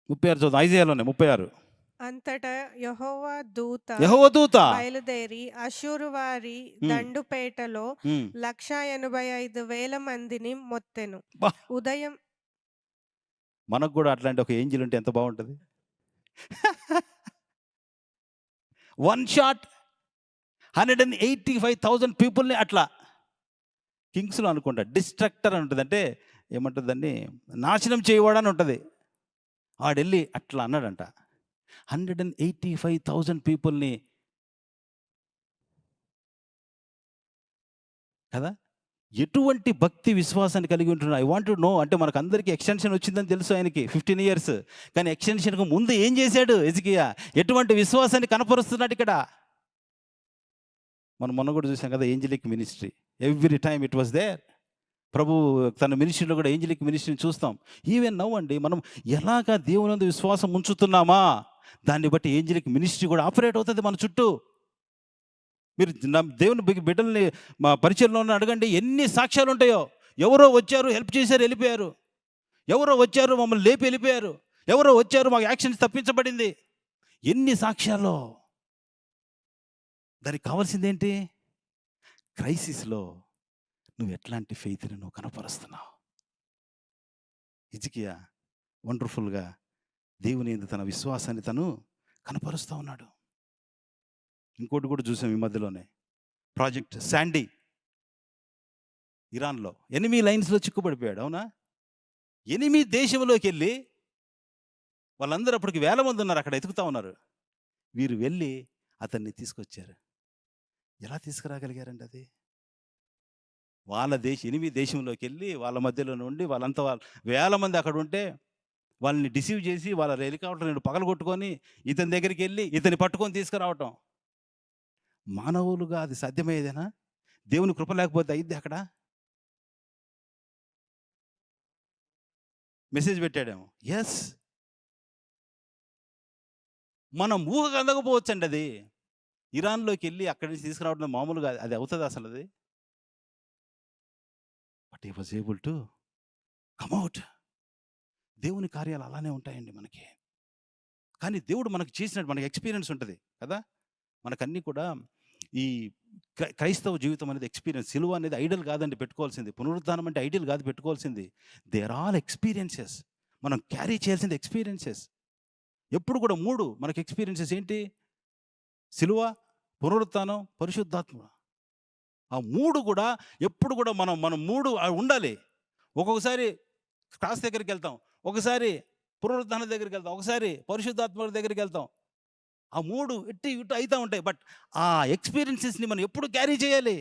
చదువుదాం. ఐజాయాలోనే 36. అంతటా యెహోవా దూత బయలుదేరి అష్షూరు వారి దండుపేటలో 185,000 మందిని మొత్తెను. ఉదయం మనకు కూడా అట్లాంటి ఒక ఏంజిల్ ఉంటే ఎంత బాగుంటుంది. 1 shot 185,000 పీపుల్ని అట్లా కింగ్స్లో అనుకుంటా డిస్ట్రక్టర్ అని ఉంటుంది. అంటే ఏమంటుంది దాన్ని, నాశనం చేయవాడని ఉంటుంది. ఆడెళ్ళి అట్లా అన్నాడంట. 185,000 పీపుల్ని కదా. ఎటువంటి భక్తి విశ్వాసాన్ని కలిగి ఉంటున్నా. I want to know. అంటే మనకు అందరికీ ఎక్స్టెన్షన్ వచ్చిందని తెలుసు ఆయనకి 15 years. కానీ ఎక్స్టెన్షన్కు ముందు ఏం చేశాడు హిజ్కియా? ఎటువంటి విశ్వాసాన్ని కనపరుస్తున్నాడు ఇక్కడ. మనం మొన్న కూడా చూసాం కదా, angelic ministry. Every time it was there. ప్రభు తన మినిస్ట్రీలో కూడా ఏంజలిక్ మినిస్ట్రీని చూస్తాం. ఈవెన్ నౌ అండి, మనం ఎలాగా దేవుని విశ్వాసం ఉంచుతున్నామా దాన్ని బట్టి ఏంజలిక్ మినిస్ట్రీ కూడా ఆపరేట్ అవుతుంది మన చుట్టూ. మీరు దేవుని బిడ్డల్ని మా పరిచయంలో అడగండి, ఎన్ని సాక్ష్యాలు ఉంటాయో. ఎవరో వచ్చారు, హెల్ప్ చేశారు, వెళ్ళిపోయారు. ఎవరో వచ్చారు, మమ్మల్ని లేపి వెళ్ళిపోయారు. ఎవరో వచ్చారు, మాకు యాక్షన్స్ తప్పించబడింది. ఎన్ని సాక్ష్యాలు. దానికి కావాల్సింది ఏంటి? క్రైసిస్లో నువ్వు ఎట్లాంటి ఫెయిత్ని నువ్వు కనపరుస్తున్నావు. హిజ్కియా వండర్ఫుల్గా దేవుని యందు తన విశ్వాసాన్ని తను కనపరుస్తూ ఉన్నాడు. ఇంకోటి కూడా చూసాం ఈ మధ్యలోనే, ప్రాజెక్ట్ శాండీ. ఇరాన్లో ఎనిమీ లైన్స్లో చిక్కుపడిపోయాడు. అవునా? ఎనిమీ దేశంలోకి వెళ్ళి వాళ్ళందరూ అప్పటికి 1,000 మంది ఉన్నారు, అక్కడ ఎతుకుతూ ఉన్నారు. వీరు వెళ్ళి అతన్ని తీసుకొచ్చారు. ఎలా తీసుకురాగలిగారండి? అది వాళ్ళ ఎనిమీ దేశంలోకి వెళ్ళి వాళ్ళ మధ్యలో ఉండి వాళ్ళంతా 1,000 మంది అక్కడ ఉంటే వాళ్ళని డిసీవ్ చేసి వాళ్ళ హెలికాప్టర్ పగలగొట్టుకొని ఇతని దగ్గరికి వెళ్ళి ఇతన్ని పట్టుకొని తీసుకురావటం. మానవులుగా అది సాధ్యమయ్యేదేనా? దేవుని కృప లేకపోతే అయింది. అక్కడ మెసేజ్ పెట్టాడేమో. ఎస్, మనం ఊహకు అందకపోవచ్చండి అది. ఇరాన్‌లోకి ఎళ్లి అక్కడి నుంచి తీసుకురావడం మామూలుగా అది అవుతదా అసలది? But he was able to come out. దేవుని కార్యాలు అలానే ఉంటాయండి మనకి. కానీ దేవుడు మనకు చేసినట్టు మనకి ఎక్స్‌పీరియన్స్ ఉంటది కదా! మనకన్నీ కూడా ఈ క్రైస్తవ జీవితం అనేది ఎక్స్‌పీరియన్స్. సిలువ అనేది ఐడల్ కాదండి పెట్టుకోవాల్సింది. పునరుద్ధానం అంటే ఐడియల్ కాదు పెట్టుకోవాల్సింది. They are all experiences. మనం క్యారీ చేయాల్సింది ఎక్స్‌పీరియన్సెస్. ఎప్పుడు కూడా 3 మనకి ఎక్స్‌పీరియన్సెస్ ఏంటి? సిలువ, పునరుత్థానం, పరిశుద్ధాత్మ. ఆ 3 కూడా ఎప్పుడు కూడా మనం మనం 3 ఉండాలి. ఒక్కొక్కసారి క్రాస్ దగ్గరికెళ్తాం. ఒకసారి పునరుత్థానం దగ్గరికెళ్తాం. ఒకసారి పరిశుద్ధాత్మ దగ్గరికెళ్తాం. ఆ 3 ఇటు ఇటు అయితా ఉంటాయి. బట్ ఆ ఎక్స్‌పీరియన్సెస్‌ని మనం ఎప్పుడు క్యారీ చేయాలి.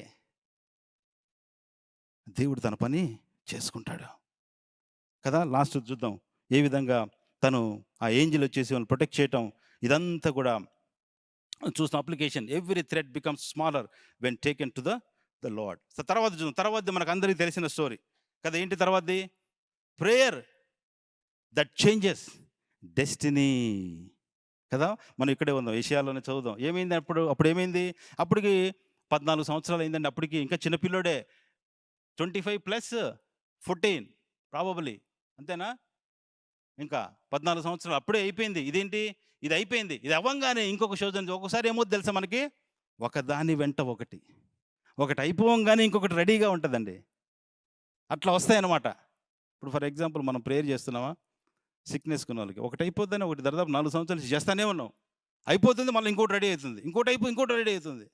దేవుడు తన పని చేసుకుంటాడు. కదా! లాస్ట్ చూద్దాం. ఏ విధంగా తను ఆ ఏంజెల్ వచ్చేసి వాళ్ళని ప్రొటెక్ట్ చేయటం ఇదంతా కూడా చూసిన application. Every thread becomes smaller when taken to the lord. So తర్వాత చూద్దాం. తర్వాతది మనకందరికీ తెలిసిన స్టోరీ. కదా! ఏంటి తర్వాతది? Prayer that changes destiny. కదా! మనం ఇక్కడే ఉందాం. ఏషియాలోనే చదువుదాం. ఏమైంది అప్పుడేమైంది? అప్పటికి 14 సంవత్సరాలు అయిందండి. అప్పటికి ఇంకా చిన్న పిల్లోడే. 25+14 ప్రాబబుల్లీ. అంతేనా? ఇంకా 14 సంవత్సరాలు అప్పుడే అయిపోయింది. ఇదేంటి? ఇది అయిపోయింది. ఇది అవ్వంగానే ఇంకొక శోధన ఒక్కోసారి ఏమవుద్ది తెలుసా మనకి? ఒకదాని వెంట ఒకటి. ఒకటి అయిపోవంగానే ఇంకొకటి రెడీగా ఉంటదండి. అట్లా వస్తాయన్నమాట. ఇప్పుడు ఫర్ ఎగ్జాంపుల్ మనం ప్రేయర్ చేస్తున్నామా? సిక్‌నెస్‌కున్నోళ్ళకి. ఒకటి అయిపోద్దని ఒకటి దాదాపు 4 సంవత్సరాల నుంచి చేస్తానే ఉన్నాం. అయిపోతుంది మళ్ళీ ఇంకోటి రెడీ అయితుంది. ఇంకోటి రెడీ అయితుంది.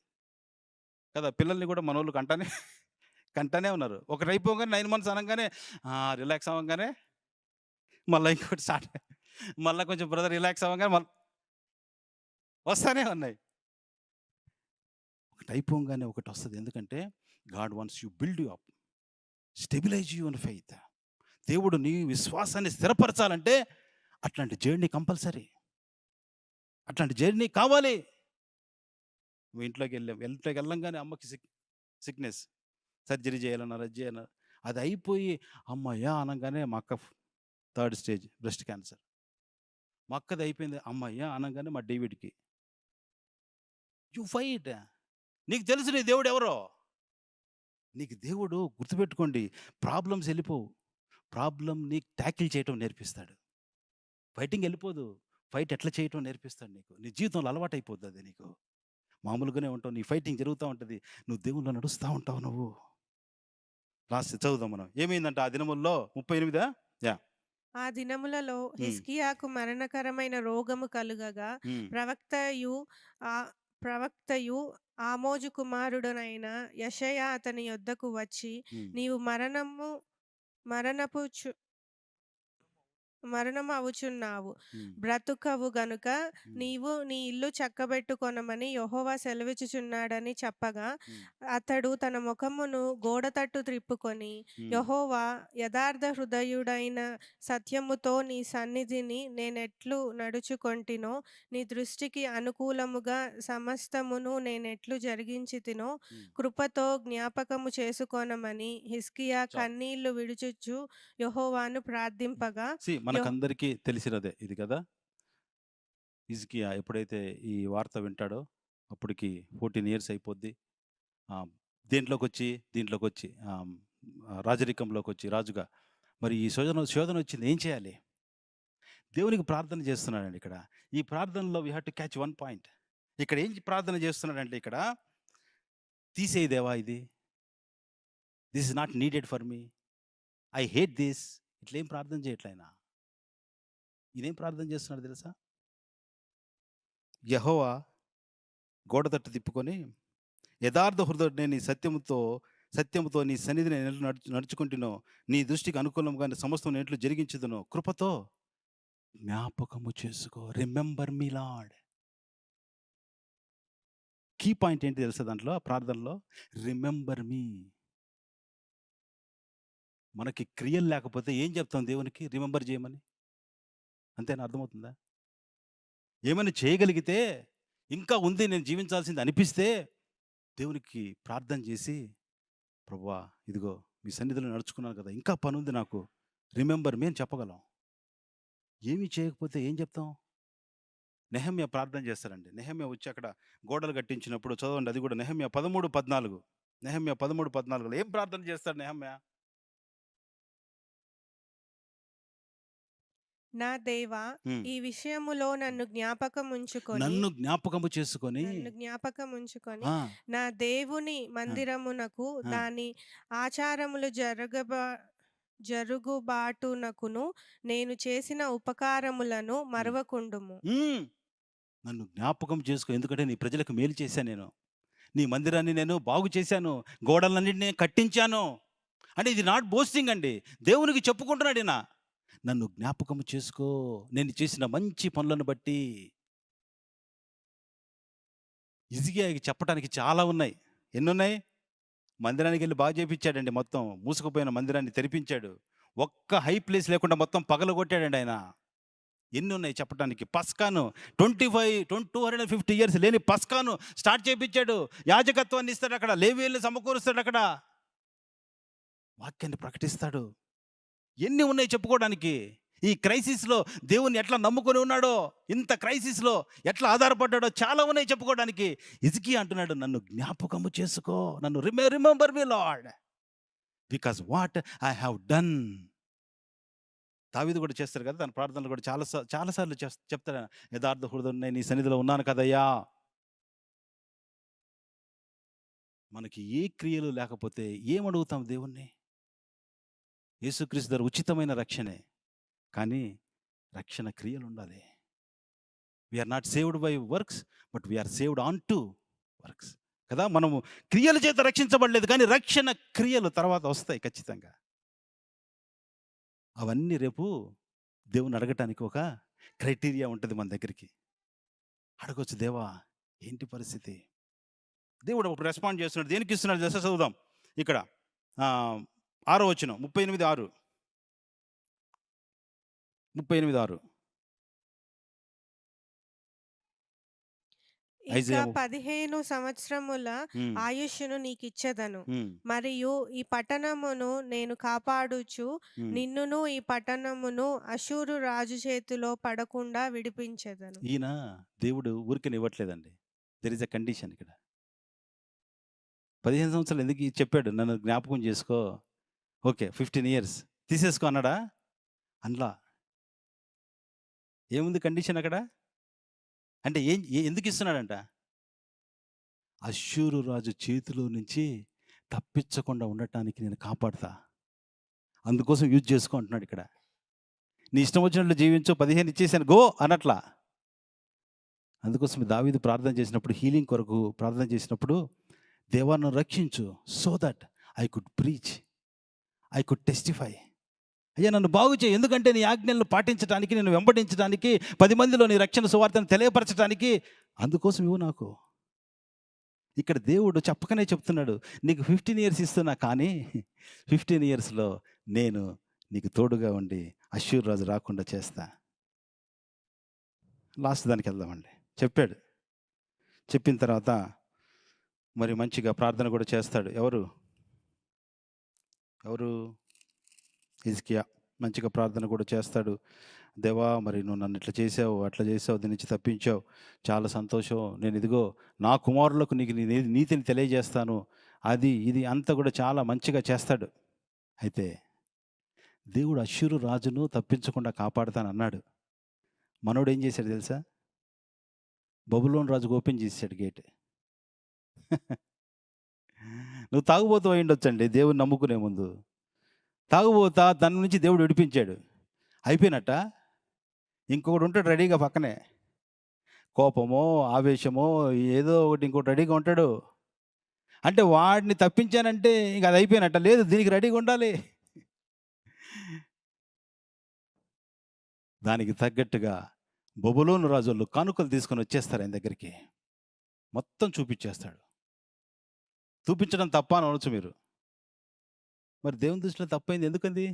కదా! పిల్లల్ని కూడా మనోళ్ళు కంటానే ఉన్నారు. ఒకటి అయిపోగానే 9 మంత్స్ అనంగానే రిలాక్స్ అవ్వంగానే మళ్ళా ఇంకోటి స్టార్ట్. మళ్ళా కొంచెం బ్రదర్ రిలాక్స్ అవ్వంగానే వస్తానే ఉన్నాయి. ఒకటి అయిపోగానే ఒకటొస్తది. ఎందుకంటే God wants you build you up. Stabilize you in faith. దేవుడు నీ విశ్వాసాన్ని స్థిరపరచాలంటే అట్లాంటి జర్నీ కంపల్సరీ. అట్లాంటి జర్నీ కావాలి. నువ్వు ఇంట్లోకి వెళ్ళంగానే అమ్మకి సిక్‌నెస్. సర్జరీ చేయాలన్నారు, అది చేయాలన్నారు. అది అయిపోయి హమ్మయ్య! అనంగానే మా అక్క థర్డ్ స్టేజ్ బ్రెస్ట్ క్యాన్సర్. మా అక్కది అయిపోయింది. హమ్మయ్య! అనంగానే మా డేవిడ్‌కి. You fight. నీకు తెలుసు నీ దేవుడెవరో. నీకు దేవుడు గుర్తుపెట్టుకోండి. ప్రాబ్లమ్స్ ఎళ్ళిపోవు. ప్రాబ్లమ్‌ని టాకిల్ చేయటం నేర్పిస్తాడు. ఫైటింగ్ ఎళ్ళిపోదు. ఫైట్ ఎట్లా చేయటం నేర్పిస్తాడు నీకు. నీ జీవితంలో అలవాటైపోద్దది నీకు. మామూలుగానే ఉంటావు. నీ ఫైటింగ్ జరుగుతా ఉంటది. నువ్వు దేవునిలో నడుస్తా ఉంటావు నువ్వు. లాస్ట్ చదువుదాం మనం. ఏమైందంట ఆ దినముల్లో 38 యాహ్! ఆ దినములలో హ్మ్. హిజ్కియాకు మరణకరమైన రోగము కలుగగా హ్మ్. ప్రవక్తయు ఆ ప్రవక్తయు ఆమోజు కుమారుడనైన యెషయా అతని యొద్దకు వచ్చి, హ్మ్. నీవు మరణపు మరణమవుచున్నావు. హ్మ్. బ్రతుకవు గనుక హ్మ్. నీవు నీ ఇల్లు చక్కబెట్టుకొనమని యెహోవా సెలవిచ్చుచున్నాడని చెప్పగా, హ్మ్. అతడు తన ముఖమును గోడ తట్టు త్రిప్పుకొని, హ్మ్. యెహోవా యథార్థ హృదయుడైన సత్యముతో నీ సన్నిధిని నేనెట్లు నడుచుకొంటినో, నీ దృష్టికి అనుకూలముగా సమస్తమును నేనెట్లు జరిగించితినో, హ్మ్. కృపతో జ్ఞాపకము చేసుకొనమని హిజ్కియా చాలు. కన్నీళ్లు విడుచుచు యెహోవాను ప్రార్థింపగా, యెహ్ మనకందరికీ తెలిసినదే ఇది కదా! హిజ్కియా ఎప్పుడైతే ఈ వార్త వింటాడో అప్పటికి 14 ఇయర్స్ అయిపోద్ది. ఆహ్, దీంట్లోకొచ్చి రాజరికంలోకొచ్చి రాజుగా మరి ఈ శోధనొచ్చింది. ఏం చేయాలి? దేవునికి ప్రార్థన చేస్తున్నాడండి ఇక్కడ. ఈ ప్రార్థనలో we have to catch one point. ఇక్కడ ఏం ప్రార్థన చేస్తున్నాడంటే ఇక్కడ, తీసేయి దేవా ఇది. This is not needed for me. I hate this. ఇట్లేం ప్రార్థన చేయట్లే ఆయన. ఈయనేం ప్రార్థన చేస్తున్నాడో తెలుసా? యెహోవా గోడ తట్టు తిప్పుకొని, యథార్థ హృదయుడిని నీ సత్యముతో నీ సన్నిధిని నేను ఎట్లు నడుచుకుంటునో, నీ దృష్టికి అనుకూలంగా సమస్తం నేను ఎట్లు జరిగించుదునో, కృపతో జ్ఞాపకము చేసుకో. Remember me Lord. Key point ఏంటి తెలుసా దాంట్లో ఆ ప్రార్థనలో? Remember me. మనకి క్రియలు లేకపోతే ఏం చెప్తాం దేవునికి రిమెంబర్ చేయమని? అంతేనా? అర్థమవుతుందా? ఏమైనా చేయగలిగితే, ఇంకా ఉంది నేను జీవించాల్సింది అనిపిస్తే, దేవునికి ప్రార్థన చేసి, ప్రభువా ఇదిగో మీ సన్నిధిలో నడుచుకున్నాను కదా! ఇంకా పనుంది నాకు. రిమెంబర్ మీ అని చెప్పగలం. ఏమి చేయకపోతే ఏం చెప్తాం? నెహెమ్యా ప్రార్థన చేస్తారండి. నెహెమ్యా వచ్చి అక్కడ గోడలు కట్టించినప్పుడు చదవండి, అది కూడా నెహెమ్యా 13:14. నెహెమ్యా 13:14లో ఏం ప్రార్థన చేస్తాడు నెహెమ్యా? నా దేవా, హ్మ్. ఈ విషయములో నన్ను జ్ఞాపకము చేసుకొని నన్ను జ్ఞాపకముంచుకొని ఆ! నా దేవుని ఆ! మందిరమునకు ఆ! దాని ఆచారములు జరుగుబాటునకును నేను చేసిన ఉపకారములను హ్మ్. మరువకుండుము. హ్మ్. నన్ను జ్ఞాపకం చేసుకో. ఎందుకంటే నీ ప్రజలకు మేలు చేశాను నేను. నీ మందిరాన్ని నేను బాగు చేశాను. గోడలన్నిటిని నేను కట్టించాను. అంటే ఇది నాట్ బోస్టింగ్ అండి. దేవునికి చెప్పుకుంటున్నాడు ఈయన. నన్ను జ్ఞాపకం చేసుకో. నేను చేసిన మంచి పనులను బట్టి. హిజ్కియాకి చెప్పటానికి చాలా ఉన్నాయి. ఎన్నున్నాయి? మందిరానికెళ్ళి బాగు చేపిచ్చాడండి మొత్తం. మూసుకుపోయిన మందిరాన్ని తెరిపించాడు. ఒక్క హై ప్లేస్ లేకుండా మొత్తం పగలగొట్టాడండి ఆయన. ఎన్నున్నాయి చెప్పటానికి. పస్కాను 250 ఇయర్స్ లేని పస్కాను స్టార్ట్ చేపిచ్చాడు. యాజకత్వాన్ని ఇస్తాడక్కడ. లేవీయుల్ని సమకూరుస్తాడక్కడ. వాక్యాన్ని ప్రకటిస్తాడు. ఎన్ని ఉన్నాయి చెప్పుకోవడానికి. ఈ క్రైసిస్‌లో దేవుణ్ణి ఎట్లా నమ్ముకొని ఉన్నాడో, ఇంత క్రైసిస్‌లో ఎట్లా ఆధారపడ్డాడో చాలా ఉన్నాయి చెప్పుకోవడానికి. హిజ్కియా అంటున్నాడు, నన్ను జ్ఞాపకము చేసుకో. నన్ను remember me lord. Because what I have done. దావీదు కూడా చేస్తారు కదా! తన ప్రార్థనలు కూడా చాలా సార్లు చెప్తాడు ఆయన. యథార్థ హృదయుడినై నీ సన్నిధిలో ఉన్నాను కదయ్యా. మనకి ఏ క్రియలు లేకపోతే ఏమడుగుతాం దేవుణ్ణి? యేసుక్రీస్తు ద్వారా ఉచితమైన రక్షణే. కానీ రక్షణ క్రియలుండాలి. We are not saved by works, but we are saved on to works. కదా! మనము క్రియల చేత రక్షించబడలేదు, కానీ రక్షణ క్రియలు తర్వాత వస్తాయి ఖచ్చితంగా. అవన్నీ రేపు దేవుని అడగటానికి ఒక క్రైటీరియా ఉంటది మన దగ్గరికి. అడగొచ్చు, దేవా ఏంటి పరిస్థితి? దేవుడు ఒక రెస్పాండ్ చేస్తున్నాడు. దేనికి ఇస్తున్నాడు తెలుసా? చదువుదాం ఇక్కడ. 6వ వచనం 38:6. 38:6. ఇంకా ఐజాయా 15 సంవత్సరముల హ్మ్. ఆయుష్షును నీకిచ్చెదను. హ్మ్. మరియు ఈ పట్టణమును నేను కాపాడుచు హ్మ్. నిన్నును ఈ పట్టణమును అష్షూరు రాజు చేతిలో పడకుండా విడిపించెదను. ఈయన దేవుడు ఊరికనే ఇవ్వట్లేదండి. దేర్ ఇస్ ఎ కండిషన్ ఇక్కడ. 15 సంవత్సరాలు ఎందుకు చెప్పాడు? నన్ను జ్ఞాపకం చేసుకో. ఓకే. 15 ఇయర్స్ తీసేసుకో అన్నాడా? అనలా. ఏముంది కండిషన్ అక్కడ? అంటే ఎందుకు ఇస్తున్నాడంట? అష్షూరు రాజు చేతిలో నుంచి తప్పించకుండా ఉండటానికి నేను కాపాడుతా. అందుకోసం యూజ్ చేసుకో అంటున్నాడు ఇక్కడ. నీ ఇష్టం వచ్చినట్లు జీవించు, 15 ఇచ్చేసాను గో అనట్లా. అందుకోసం దావీదు ప్రార్థన చేసినప్పుడు, హీలింగ్ కొరకు ప్రార్థన చేసినప్పుడు, దేవా నన్ను రక్షించు, so that I could preach, I could testify. అయ్యా నన్ను బాగు చేయి, ఎందుకంటే నీ ఆజ్ఞలను పాటించడానికి, నేను వెంబడించడానికి, 10 మందిలో నీ రక్షణ సువార్తను తెలియపరచడానికి, అందుకోసం ఇవ్వు నాకు. ఇక్కడ దేవుడు చెప్పకనే చెప్తున్నాడు, నీకు 15 ఇయర్స్ ఇస్తున్నా, కానీ 15 ఇయర్స్‌లో నేను నీకు తోడుగా ఉండి అష్షూరు రాజు రాకుండా చేస్తా. లాస్ట్ దానికి వెళ్దామండి. చెప్పాడు. చెప్పిన తర్వాత మరి మంచిగా ప్రార్థన కూడా చేస్తాడు. ఎవరు? ఎవరు? హిజ్కియా. మంచిగా ప్రార్థన కూడా చేస్తాడు. దేవా మరి నువ్వు నన్ను ఇట్లా చేసావు, అట్లా చేసావు, దీని నుంచి తప్పించావు. చాలా సంతోషం. నేను ఇదిగో నా కుమారులకు నీకు నీ నీతిని తెలియజేస్తాను. అది ఇది అంతా కూడా చాలా మంచిగా చేస్తాడు. అయితే దేవుడు అష్షూరు రాజును తప్పించకుండా కాపాడుతానన్నాడు. మనోడు ఏం చేశాడు తెలుసా? బబులోను రాజుకు ఓపెన్ చేసాడు గేట్. నువ్వు తాగుబోతు అయ్యుండొచ్చండి దేవుని నమ్ముకునే ముందు. తాగుబోతా దాని నుంచి దేవుడు విడిపించాడు. అయిపోయినట్ట? ఇంకొకడు ఉంటాడు రెడీగా పక్కనే. కోపమో, ఆవేశమో ఏదో ఒకటి ఇంకోటి రెడీగా ఉంటాడు. అంటే వాడిని తప్పించానంటే ఇంక అది అయిపోయినట్ట? లేదు, దీనికి రెడీగా ఉండాలి. దానికి తగ్గట్టుగా బబులోను రాజోళ్ళు కానుకలు తీసుకొని వచ్చేస్తారు ఆయన దగ్గరికి. మొత్తం చూపించేస్తాడు. చూపించడం తప్ప అని అనొచ్చు మీరు. మరి దేవుని దృష్టిలో తప్పైంది ఎందుకంది?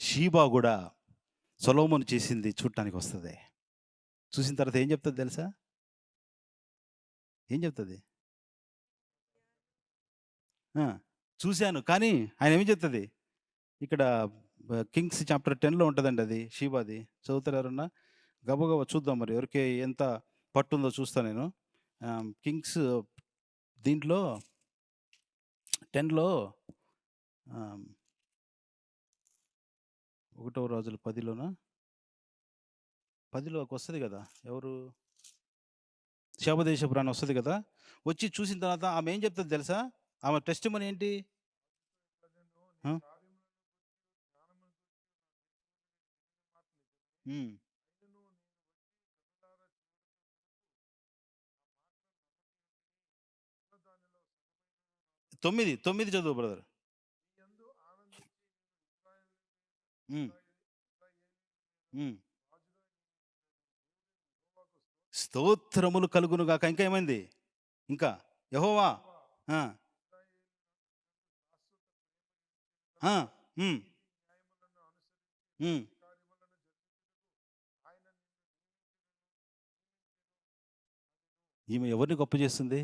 షీబా కూడా సొలొమోను చేసింది చూడటానికి వస్తది. చూసిన తర్వాత ఏం చెప్తది తెలుసా? ఏం చెప్తది? ఆ! చూశాను. కానీ ఆయన ఏం చెప్తది? ఇక్కడ కింగ్స్ చాప్టర్ 10లో ఉంటుందండి అది, షీబాది. చదువుతారు ఎవరన్నా? గబగబా చూద్దాం మరి ఎవరికి ఎంత పట్టుందో చూస్తా నేను. కింగ్స్ దీంట్లో 10లో ఆమ్, 1 రాజులు 10లోనా, 10లోకి వస్తుంది కదా, ఎవరు, శాపదేశపు రాణి వస్తుంది కదా. వచ్చి చూసిన తర్వాత ఆమె ఏం చెప్తుంది తెలుసా? ఆమె టెస్ట్ మనీ ఏంటి? ఆ? ఉమ్. 9 చదువు బ్రదర్. ఉమ్. ఉమ్. స్తోత్రములు కలుగును గాక. ఇంకా ఏమైంది? ఇంకా యెహోవా. ఆ, ఆ, ఉమ్, ఉమ్. ఈమె ఎవరిని గొప్ప చేస్తుంది?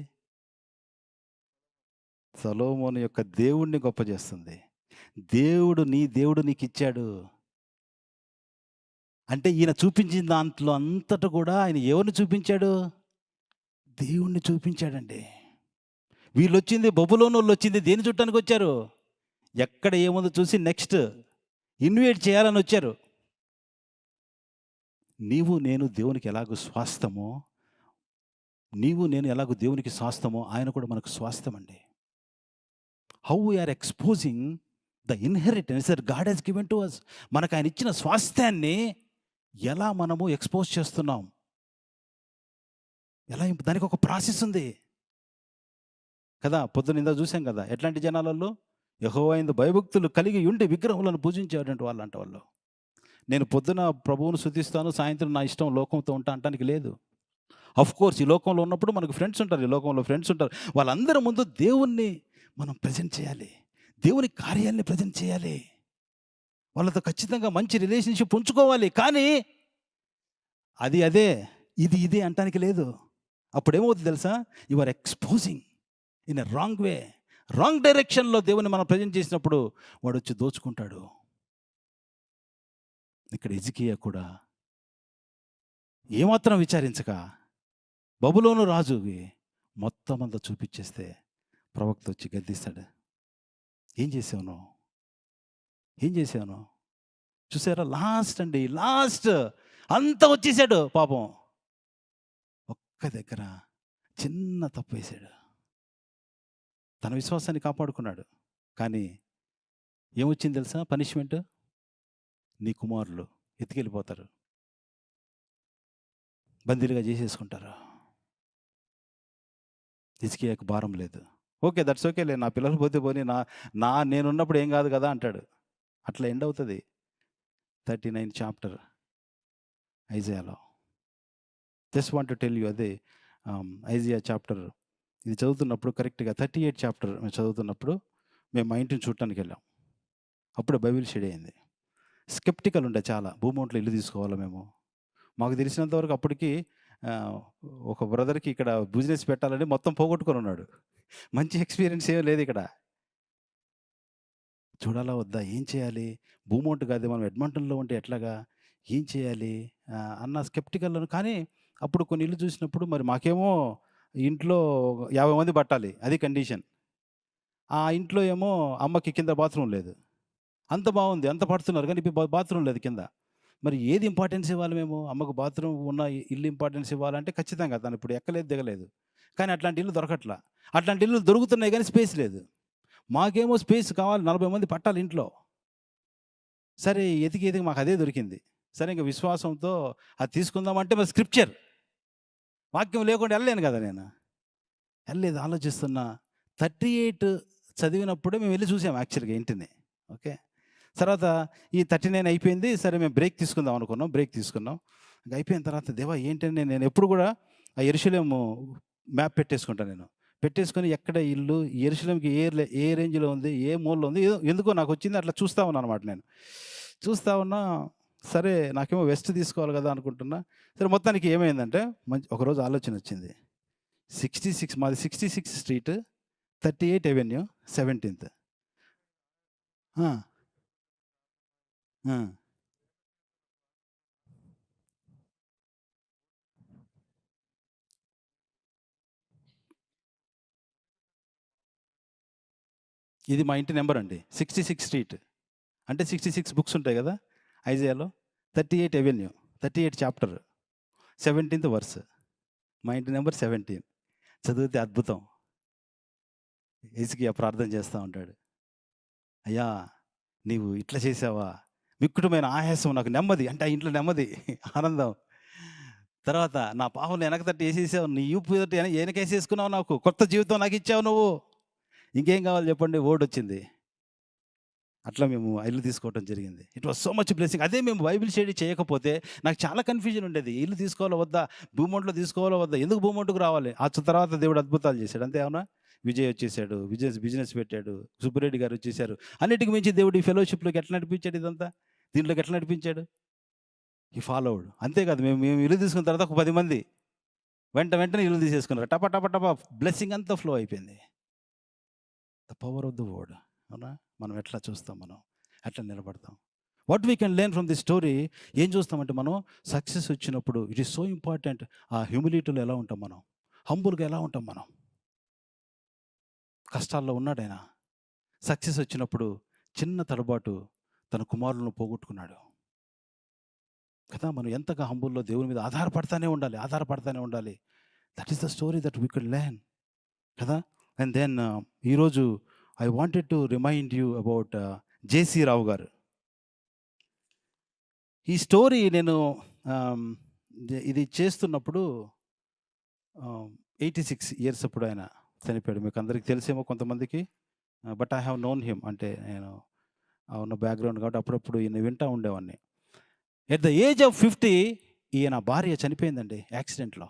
సొలొమోను యొక్క దేవుణ్ణి గొప్ప చేస్తుంది. దేవుడు నీకు ఇచ్చాడు అంటే ఈయన చూపించిన దాంట్లో అంతటా కూడా ఆయన ఎవరిని చూపించాడు? దేవుణ్ణి చూపించాడండి. వీళ్ళు వచ్చింది, బబులోనోళ్ళు వచ్చింది దేని చుట్టానికి వచ్చారు? ఎక్కడ ఏముందో చూసి నెక్స్ట్ ఇన్వైట్ చేయాలని వచ్చారు. నీవు నేను దేవునికి ఎలాగో స్వాస్థమో, నీవు నేను ఎలాగో దేవునికి స్వాస్థమో, ఆయన కూడా మనకు స్వాస్థం అండి. How we're exposing the inheritance that God has given to us. మనకు ఆయన ఇచ్చిన స్వాస్థ్యాన్ని ఎలా మనము ఎక్స్పోజ్ చేస్తున్నాం? దానికి ఒక ప్రాసెస్ ఉంది కదా. పొద్దున ఇందా చూసాం కదా, ఎట్లాంటి జనాలలో యెహోవా యందు భయభక్తులు కలిగి ఉండి విగ్రహములను పూజించేటువంటి వాళ్ళు. నేను పొద్దున ప్రభువును స్తుతిస్తాను, సాయంత్రం నా ఇష్టం లోకంతో ఉంటా అంటానికి లేదు. ఆఫ్ కోర్స్ ఈ లోకంలో ఉన్నప్పుడు మనకు ఫ్రెండ్స్ ఉంటారు, ఈ లోకంలో ఫ్రెండ్స్ ఉంటారు. వాళ్ళందరి ముందు దేవుణ్ణి మనం ప్రజెంట్ చేయాలి, దేవుని కార్యాలని ప్రజెంట్ చేయాలి, వాళ్ళతో ఖచ్చితంగా మంచి రిలేషన్షిప్ ఉంచుకోవాలి. కానీ అదే ఇది అంటానికి లేదు. అప్పుడేమవుతుంది తెలుసా? You are exposing in a wrong way, wrong డైరెక్షన్లో దేవుని మనం ప్రజెంట్ చేసినప్పుడు వాడు వచ్చి దోచుకుంటాడు. ఇక్కడ హిజ్కియా కూడా ఏమాత్రం విచారించక బబులోను రాజుకి మొత్తం అంతా చూపించేస్తే ప్రవక్త వచ్చి గద్దిస్తాడు. ఏం చేసావు? ఏం చేసావు? చూసారా, లాస్ట్ అంతా వచ్చేసాడు పాపం. ఒక్క దగ్గర చిన్న తప్పు వేశాడు, తన విశ్వాసాన్ని కాపాడుకున్నాడు. కానీ ఏమొచ్చింది తెలుసా? పనిష్మెంట్. నీ కుమారులు ఎత్తుకెళ్ళిపోతారు, బందీలుగా చేసేసుకుంటారు. హిజ్కియాకు భారం లేదు. ఓకే, దట్స్ ఓకే లే, నా పిల్లలు పోతే పోని, నేనున్నప్పుడు ఏం కాదు కదా అంటాడు. అట్లా ఎండ్ అవుతుంది 39 చాప్టర్ ఐజయాలో. Just want to tell you, అదే ఐజియా చాప్టర్ ఇది చదువుతున్నప్పుడు కరెక్ట్గా 38 చాప్టర్ మేము చదువుతున్నప్పుడు మేము మా ఇంటిని చూడటానికి వెళ్ళాం. అప్పుడు బైబిల్ షెడ్ అయింది. స్కెప్టికల్ ఉండే చాలా, భూమౌంట్లో ఇల్లు తీసుకోవాలా మేము. మాకు తెలిసినంత వరకు అప్పటికి ఒక బ్రదర్కి ఇక్కడ బిజినెస్ పెట్టాలని మొత్తం పోగొట్టుకొని ఉన్నాడు. మంచి ఎక్స్పీరియన్స్ ఏం లేదు ఇక్కడ. చూడాలా వద్దా, ఏం చేయాలి? భూమౌంట్ కాదు, మనం ఎడ్మంటన్లో ఉంటే ఎట్లాగా, ఏం చేయాలి అన్న స్కెప్టికల్. కానీ అప్పుడు కొన్ని ఇల్లు చూసినప్పుడు మరి మాకేమో ఇంట్లో 50 మంది పట్టాలి, అది కండిషన్. ఆ ఇంట్లో ఏమో అమ్మకి కింద బాత్రూమ్ లేదు. అంత బాగుంది, అంత పడుతున్నారు, కానీ ఇప్పుడు బాత్రూమ్ లేదు కింద. మరి ఏది ఇంపార్టెన్స్ ఇవ్వాలి మేము? అమ్మకు బాత్రూమ్ ఉన్న ఇల్లు ఇంపార్టెన్స్ ఇవ్వాలంటే ఖచ్చితంగా తను ఇప్పుడు ఎక్కలేదు, దిగలేదు. కానీ అట్లాంటి ఇల్లు దొరకట్లా. అట్లాంటి ఇల్లు దొరుకుతున్నాయి కానీ స్పేస్ లేదు. మాకేమో స్పేస్ కావాలి, 40 మంది పట్టాలి ఇంట్లో. సరే ఎతికి మాకు అదే దొరికింది. సరే ఇంకా విశ్వాసంతో అది తీసుకుందామంటే మరి స్క్రిప్చర్ వాక్యం లేకుండా వెళ్ళలేను కదా నేను. వెళ్ళలేదు, ఆలోచిస్తున్నా. 38 చదివినప్పుడే మేము వెళ్ళి చూసాం యాక్చువల్గా ఇంటిని. ఓకే, తర్వాత ఈ 39 అయిపోయింది. సరే మేము బ్రేక్ తీసుకుందాం అనుకున్నాం, బ్రేక్ తీసుకున్నాం. ఇంకా అయిపోయిన తర్వాత దేవా ఏంటంటే నేను ఎప్పుడు కూడా ఆ యెరూషలేము మ్యాప్ పెట్టేసుకుంటాను. నేను పెట్టేసుకొని ఎక్కడ ఇల్లు యెరూషలేముకి ఏ రేంజ్లో ఉంది, ఏ మూలలో ఉంది, ఎందుకో నాకు వచ్చింది, అట్లా చూస్తూ ఉన్నాను అనమాట. నేను చూస్తూ ఉన్నా. సరే నాకేమో వెస్ట్ తీసుకోవాలి కదా అనుకుంటున్నా. సరే మొత్తానికి ఏమైందంటే ఒకరోజు ఆలోచన వచ్చింది. 66 మాది 66 స్ట్రీట్ 38 అవెన్యూ 17th. ఆ! ఇది మా ఇంటి నంబరండి. 66 స్ట్రీట్. అంటే 66 బుక్స్ ఉంటాయి గదా! ఐజాయాలో. 38 అవెన్యూ. 38 చాప్టర్. 17థ్ వర్స్. మా ఇంటి నంబర్ 17. చదివితే అద్భుతం. హిజ్కియా ప్రార్థన చేస్తా ఉంటాడు. అయ్యా! నీవు ఇట్లా చేసావా? మిక్కుటమైన ఆయాసం నాకు నెమ్మది. అంటే ఆ ఇంట్లో నెమ్మది, ఆనందం. తర్వాత నా పాపంని వెనక తట్టి ఏసేసావు. నీ ఈపు తట్టి ఎనకేసేసుకున్నావు నాకు. కొత్త జీవితం నాకిచ్చావు నువ్వు. ఇంకేం కావాలి చెప్పండి? ఓడొచ్చింది. అట్లా మేము ఆ ఇల్లు తీసుకోవటం జరిగింది. It was so much blessing. అదే మేము బైబిల్ స్టడీ చేయకపోతే నాకు చాలా కన్‌ఫ్యూజన్ ఉండేది. ఇల్లు తీసుకోవాలా వద్దా? భూమౌంట్‌లో తీసుకోవాలా వద్దా? ఎందుకు భూమౌంట్‌కి రావాలి? ఆ తర్వాత దేవుడు అద్భుతాలు చేశాడు. అంతే అవునా? విజయ్ వచ్చేసాడు. బిజినెస్ పెట్టాడు. సుబ్బిరెడ్డి గారు వచ్చేసారు. అన్నిటికి మించి దేవుడు ఈ ఫెలోషిప్‌లోకి ఎట్లా నడిపించాడు ఇదంతా? దీంట్లోకి ఎట్లా నడిపించాడు? హి ఫాలోవుడ్. అంతే కాదు మేము మేము ఇల్లు తీసుకున్న తర్వాత ఒక 10 మంది వెంటనే ఇల్లు తీసేసుకున్నారు. టప టప టప బ్లెస్సింగ్ అంతా ఫ్లో అయిపోయింది. The power of the word. అవునా? మనం ఎట్లా చూస్తాం మనం? ఎట్లా నిలబడతాం? What we can learn from the story. ఏం చూస్తామంటే మనం సక్సెస్ వచ్చినప్పుడు ఇట్ ఈస్ సో ఇంపార్టెంట్. ఆ హ్యూమిలిటీలో ఎలా ఉంటాం మనం? హంబుల్‌గా ఎలా ఉంటాం మనం? కష్టాల్లో ఉన్నాడాయన. సక్సెస్ వచ్చినప్పుడు చిన్న తడబాటు తన కుమారులను పోగొట్టుకున్నాడు. కదా! మనం ఎంతగా హంబుల్‌లో దేవుని మీద ఆధారపడతానే ఉండాలి. That is the story that we could learn. కదా! అండ్ దెన్ ఈరోజు I wanted to remind you about J C Rao గారు. ఈ స్టోరీ నేను ఆహ్, ఇది చేస్తున్నప్పుడు 86 ఇయర్స్ అప్పుడు ఆయన చనిపోయాడు. మీకు అందరికి తెలిసేమో కొంతమందికి. But I have known him. అంటే నేను ఉన్న బ్యాక్‌గ్రౌండ్ కాబట్టి అప్పుడప్పుడు ఈయన్ని వింటా ఉండేవాడిని. ఎట్ ద ఏజ్ ఆఫ్ 50 ఈయన భార్య చనిపోయిందండి యాక్సిడెంట్‌లో.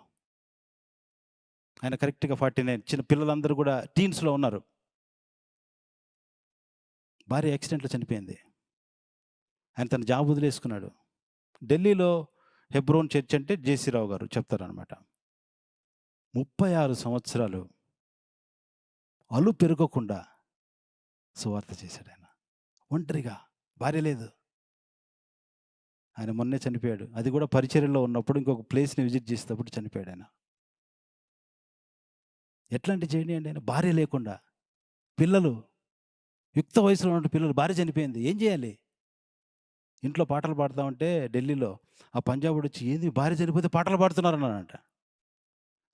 ఆయన కరెక్ట్‌గా 49. చిన్న పిల్లలందరూ కూడా టీన్స్‌లో ఉన్నారు. భార్య యాక్సిడెంట్‌లో చనిపోయింది. ఆయన తన జాబ్ వదిలేసుకున్నాడు. ఢిల్లీలో హెబ్రోన్ చర్చ్ అంటే జేసీ రావు గారు చెప్తారనమాట. 36 సంవత్సరాలు అలుపెరగకుండా సువార్త చేశాడాయన. ఒంటరిగా. భార్య లేదు. ఆయన మొన్నే చనిపోయాడు. అది కూడా పరిచర్యలో ఉన్నప్పుడు ఇంకొక ప్లేస్‌ని విజిట్ చేసేటప్పుడు చనిపోయాడాయన. ఎట్లాంటి జర్నీ అండి ఆయన? భార్య లేకుండా. పిల్లలు, యుక్త వయసులో ఉన్న పిల్లలు, భార్య చనిపోయింది. ఏం చేయాలి? ఇంట్లో పాటలు పాడుతా ఉంటే ఢిల్లీలో ఆ పంజాబోడొచ్చి, "ఏంది భార్య చనిపోతే పాటలు పాడుతున్నారన్నాడంట."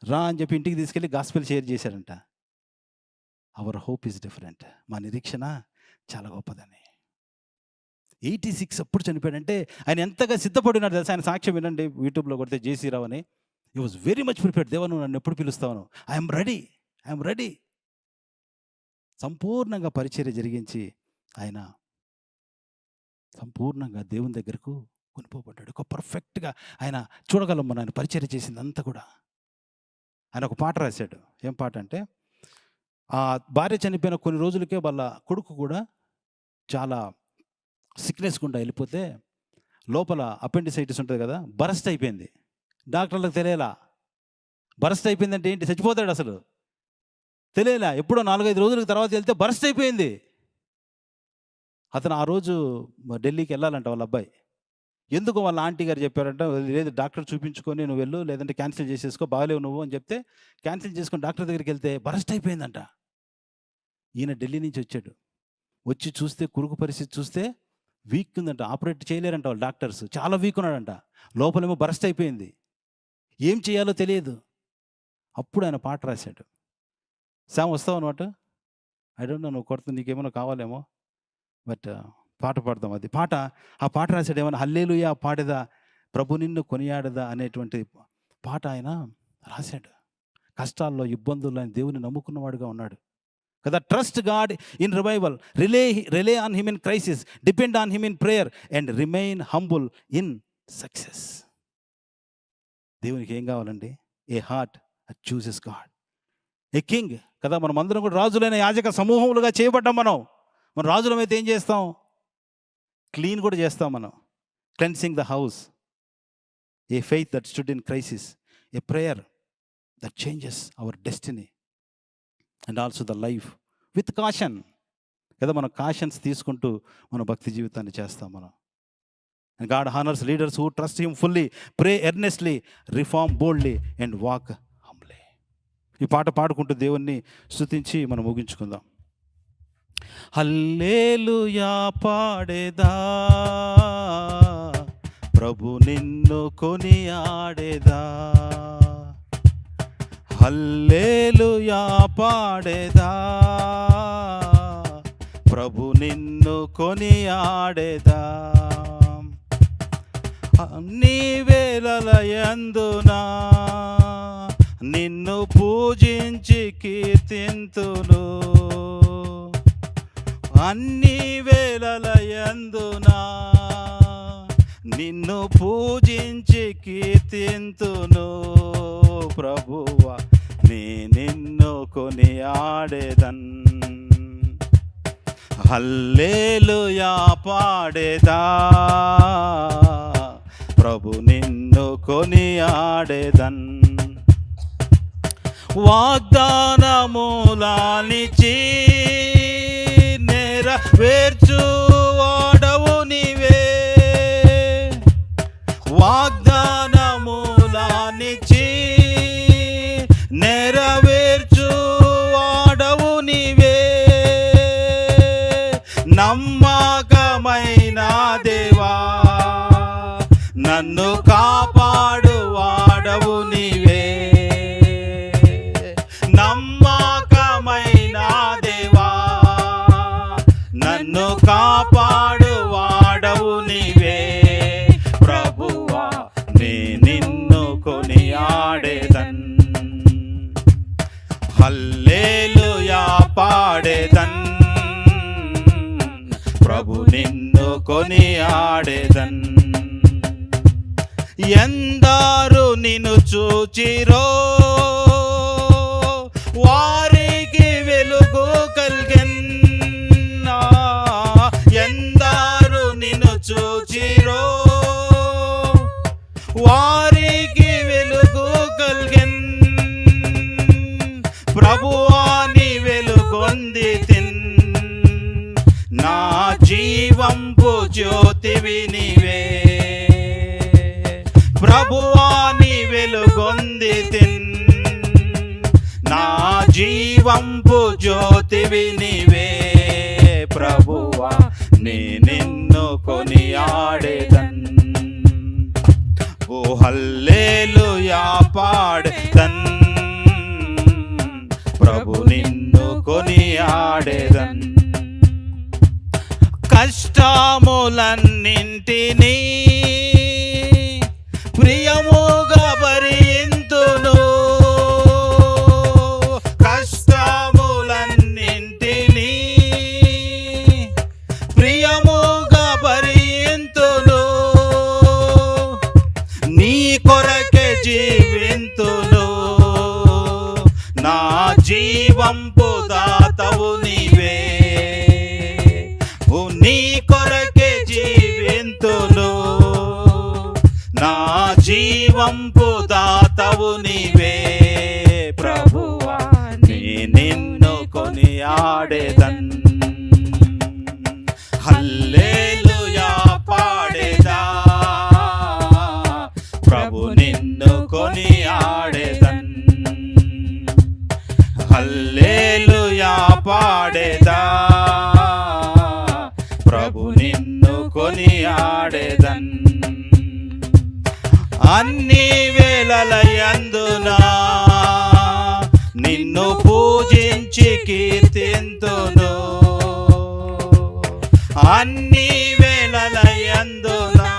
రా అని చెప్పి ఇంటికి తీసుకెళ్ళి గాస్పెల్ షేర్ చేశారంట. Hour hope is different. మా నిరీక్షణ చాలా గొప్పదని. 86 అప్పుడు చనిపోయాడంటే ఆయన ఎంతగా సిద్ధపడినాడు తెలుసా? ఆయన సాక్ష్యం వినండి. యూట్యూబ్‌లో కొడితే జేసీ రావు అని. He was very much prepared. దేవా నువ్వు నన్ను ఎప్పుడు పిలుస్తావు? I'm ready. I'm ready. సంపూర్ణంగా పరిచర్య జరిగించి ఆయన సంపూర్ణంగా దేవుని దగ్గరకు కొనిపోబడ్డాడు. ఒక పర్ఫెక్ట్‌గా ఆయన చూడగలం మనం ఆయన పరిచర్య చేసిందంతా కూడా. ఆయన ఒక పాట రాశాడు. ఏం పాట అంటే, ఆ భార్య చనిపోయిన కొన్ని రోజులకే వాళ్ళ కొడుకు కూడా చాలా సిక్‌నెస్ గుండా వెళ్ళిపోతే లోపల అపెండిసైటిస్ ఉంటది కదా! బరస్ట్ అయిపోయింది. డాక్టర్లకు తెలియలా. బరస్ట్ అయిపోయిందంటే ఏంటి? చచ్చిపోతాడసలు. తెలియలా. ఎప్పుడో 4, 5 రోజుల తర్వాత వెళ్తే బరస్ట్ అయిపోయింది. అతను ఆ రోజు ఢిల్లీకి వెళ్ళాలంట వాళ్ళ అబ్బాయి. ఎందుకు వాళ్ళ ఆంటీ గారు చెప్పారంట, లేదు డాక్టర్ చూపించుకొని నువ్వు వెళ్ళు, లేదంటే క్యాన్సిల్ చేసేసుకో, బాగాలేవు నువ్వు అని చెప్తే, క్యాన్సిల్ చేసుకొని డాక్టర్ దగ్గరికి వెళ్తే బరస్ట్ అయిపోయిందంట. ఈయన ఢిల్లీ నుంచి వచ్చాడు. వచ్చి చూస్తే కురుకు పరిస్థితి చూస్తే వీక్ ఉందంట. ఆపరేట్ చేయలేరంట వాళ్ళు డాక్టర్స్. చాలా వీక్ ఉన్నాడంట. లోపలేమో బరస్ట్ అయిపోయింది. ఏం చేయాలో తెలియదు. అప్పుడు ఆయన పాట రాశాడు. "శామ్ వస్తావా నువ్వు అటు? ఐ డోంట్ నో నువ్వు నీకేమైనా కావాలేమో. బట్ పాట పాడదాం అది." ఆ పాట రాశాడు ఏమన్నా, హల్లెలూయా పాడెదా ప్రభు నిన్ను కొనియాడదా అనేటువంటి పాట ఆయన రాశాడు. కష్టాల్లో, ఇబ్బందుల్లో ఆయన దేవుని నమ్ముకున్నవాడుగా ఉన్నాడు. కదా! Trust God in revival, rely on him in crisis, depend on him in prayer and remain humble in success. దేవునికి ఏం కావాలండి? A heart that chooses God. A king. కదా! మనమందరం కూడా రాజులైన యాజక సమూహములుగా చేయబడ్డాం మనం. మనం రాజులమైతే ఏం చేస్తాం? క్లీన్ కూడా చేస్తాం మనం. Cleansing the house. A faith that stood in crisis. A prayer that changes hour destiny and also the life with caution. కదా! మనం కాషన్స్ తీసుకుంటూ మన భక్తి జీవితాన్ని చేస్తాం మనం. And God honors leaders who trust Him fully, pray earnestly, reform boldly, and walk humbly. ఈ పాట పాడుకుంటూ దేవుణ్ణి స్తుతించి మనం ముగించుకుందాం. హల్లెలూయా పాడేదా, ప్రభు నిన్ను కొనియాడేదా. హల్లెలూయా పాడేదా, ప్రభు నిన్ను కొనియాడేదా. అన్ని వేళలయందునా నిన్ను పూజించి కీర్తింతును. అన్ని వేళలయందునా నిన్ను పూజించి కీర్తింతును. ప్రభువా నీ నిన్ను కొనియాడేదన్. హల్లెలూయా పాడేదా, ప్రభు నిన్ను కొనియాడేదన్. వాగ్దానములానిచి నెరవేర్చువాడవు నీవే. వాగ్దానములానిచి నెరవేర్చువాడవు నీవే. నమ్మకమైన దేవా నన్ను కాపాడువాడవు నీవే. నమ్మకమైన దేవా నన్ను కాపాడువాడవు నీవే. ప్రభువా నీ నిన్ను కొనియాడేదన్. హల్లెలూయా పాడేదన్, ప్రభు నిన్ను కొనియాడేదన్. ఎందరు నిన్ను చూచిరో వారికి వెలుగు కల్గెన్. ఎందరు నిన్ను చూచిరో వారికి వెలుగు కల్గెన్. ప్రభువాని వెలుగొందితిన్, నా జీవంపు జ్యోతివి నీవే. ప్రభువాని వెలుగొందితిన్, నా జీవంపు జ్యోతివి నీవే. ప్రభువా నీ నిన్ను కొనియాడేదన్. ఓ హల్లెలూయా పాడేదన్, ప్రభు నిన్ను కొనియాడేదన్. కష్టములన్నింటినీ ప్రియముగా భరింతును. కష్టములన్నింటినీ ప్రియముగా భరింతును. నీ కొరకే జీవింతును, నా జీవంపు దాతవు నీవే. నీ కొరకే జీవింతును, నా జీవంపు దాతవు నీవే. ప్రభువా నీ నిన్ను కొనియాడేదన్. హల్లెలూయా పాడేదా, ప్రభు నిన్ను కొనియాడేదన్. హల్లెలూయా పాడేదా, ప్రభు నిన్ను కొనియాడేదన్. అన్ని వేళలయందునా నిన్ను పూజించి కీర్తింతును. అన్ని వేళలయందునా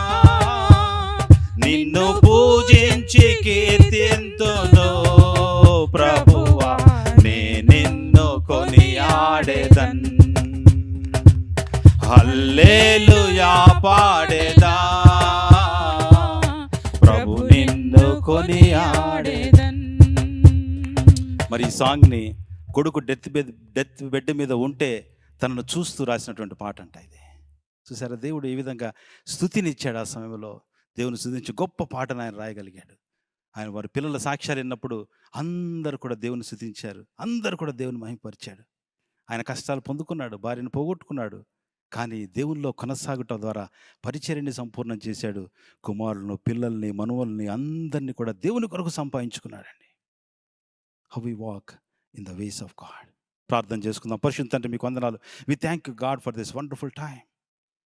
నిన్ను పూజించి కీర్తింతును. ప్రభువా నీ నిన్ను కొనియాడేదన్. హల్లెలూయా పాడేదా, ప్రభు నిన్ను కొనియాడేదన్. మరి ఈ సాంగ్ని కొడుకు డెత్ బెడ్ మీద ఉంటే తనను చూస్తూ రాసినటువంటి పాట అంట ఇది. చూసారా, దేవుడు ఈ విధంగా స్తుతినిచ్చాడు. ఆ సమయంలో దేవుని స్తుతించి గొప్ప పాటను ఆయన రాయగలిగాడు. ఆయన వారి పిల్లల సాక్ష్యాలు విన్నప్పుడు అందరూ కూడా దేవుని స్తుతించారు, అందరూ కూడా దేవుని మహిమపరిచాడు. ఆయన కష్టాలు పొందుకున్నాడు, భార్యను పోగొట్టుకున్నాడు, కానీ దేవునిలో కొనసాగుట ద్వారా పరిచర్యని సంపూర్ణం చేశాడు. కుమారులను, పిల్లల్ని, మనుమల్ని అందరినీ కూడా దేవుని కొరకు సంపాదించుకున్నాడండి. How we walk in the ways of God. ప్రార్థన చేసుకుందాం. పరిశుద్ధ తండ్రి మీకు వందనాలు. We thank God for this wonderful time.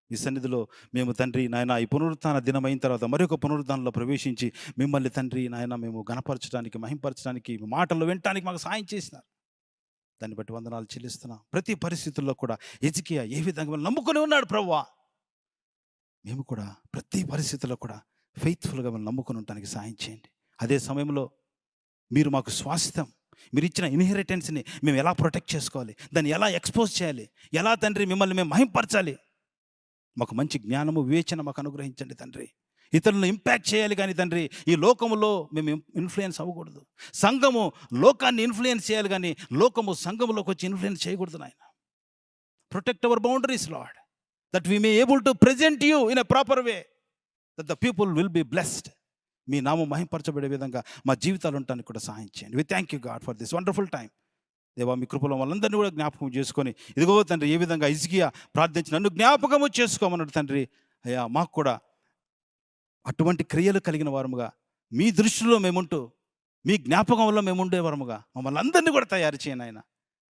ఈ సన్నిధిలో మేము తండ్రి నాయన ఈ పునరుత్థాన దినం అయిన తర్వాత మరొక పునరుద్ధానంలో ప్రవేశించి మిమ్మల్ని తండ్రి నాయన మేము గణపరచడానికి, మహింపరచడానికి, మీ మాటలు వినటానికి మాకు సాయం చేసినారు. దాన్ని బట్టి వందనాలు చెల్లిస్తున్నాం. ప్రతి పరిస్థితుల్లో కూడా హిజ్కియా ఏ విధంగా మిమ్మల్ని నమ్ముకొని ఉన్నాడు ప్రభువా, మేము కూడా ప్రతి పరిస్థితుల్లో కూడా ఫెయిత్ఫుల్గా మిమ్మల్ని నమ్ముకొని ఉండటానికి సాయం చేయండి. అదే సమయంలో మీరు మాకు స్వాస్థ్యం, మీరు ఇచ్చిన ఇన్హెరిటెన్స్ని మేము ఎలా ప్రొటెక్ట్ చేసుకోవాలి, దాన్ని ఎలా ఎక్స్పోజ్ చేయాలి, ఎలా తండ్రి మిమ్మల్ని మేము మహింపరచాలి, మాకు మంచి జ్ఞానము, వివేచన మాకు అనుగ్రహించండి తండ్రి. ఇతరులను ఇంపాక్ట్ చేయాలి కానీ తండ్రి ఈ లోకములో మేము ఇన్ఫ్లుయెన్స్ అవ్వకూడదు. సంఘము లోకాన్ని ఇన్ఫ్లుయెన్స్ చేయాలి కానీ లోకము సంఘములోకి వచ్చి ఇన్ఫ్లుయెన్స్ చేయకూడదు నాయన. Protect our boundaries Lord, that we may able to present you in a proper way, that the people will be blessed. మీ నామం మహింపరచబడే విధంగా మా జీవితాలు ఉండటానికి కూడా సహాయం చేయండి. We thank you God for this wonderful time. దేవా మీ కృపలో వాళ్ళందరినీ కూడా జ్ఞాపకం చేసుకొని, ఇదిగో తండ్రి ఏ విధంగా హిజ్కియా ప్రార్థించి నన్ను జ్ఞాపకము చేసుకోమన్నాడు తండ్రి. అయ్యా మాకు కూడా అటువంటి క్రియలు కలిగిన వారముగా, మీ దృష్టిలో మేముంటూ, మీ జ్ఞాపకంలో మేము ఉండేవారముగా మమ్మల్ని అందరినీ కూడా తయారు చేయను ఆయన.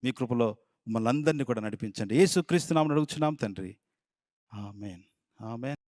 మీ కృపలో మమ్మల్ని అందరినీ కూడా నడిపించండి. యేసుక్రీస్తు నామమున అడుగుచున్నాం తండ్రి. ఆమేన్, ఆమేన్.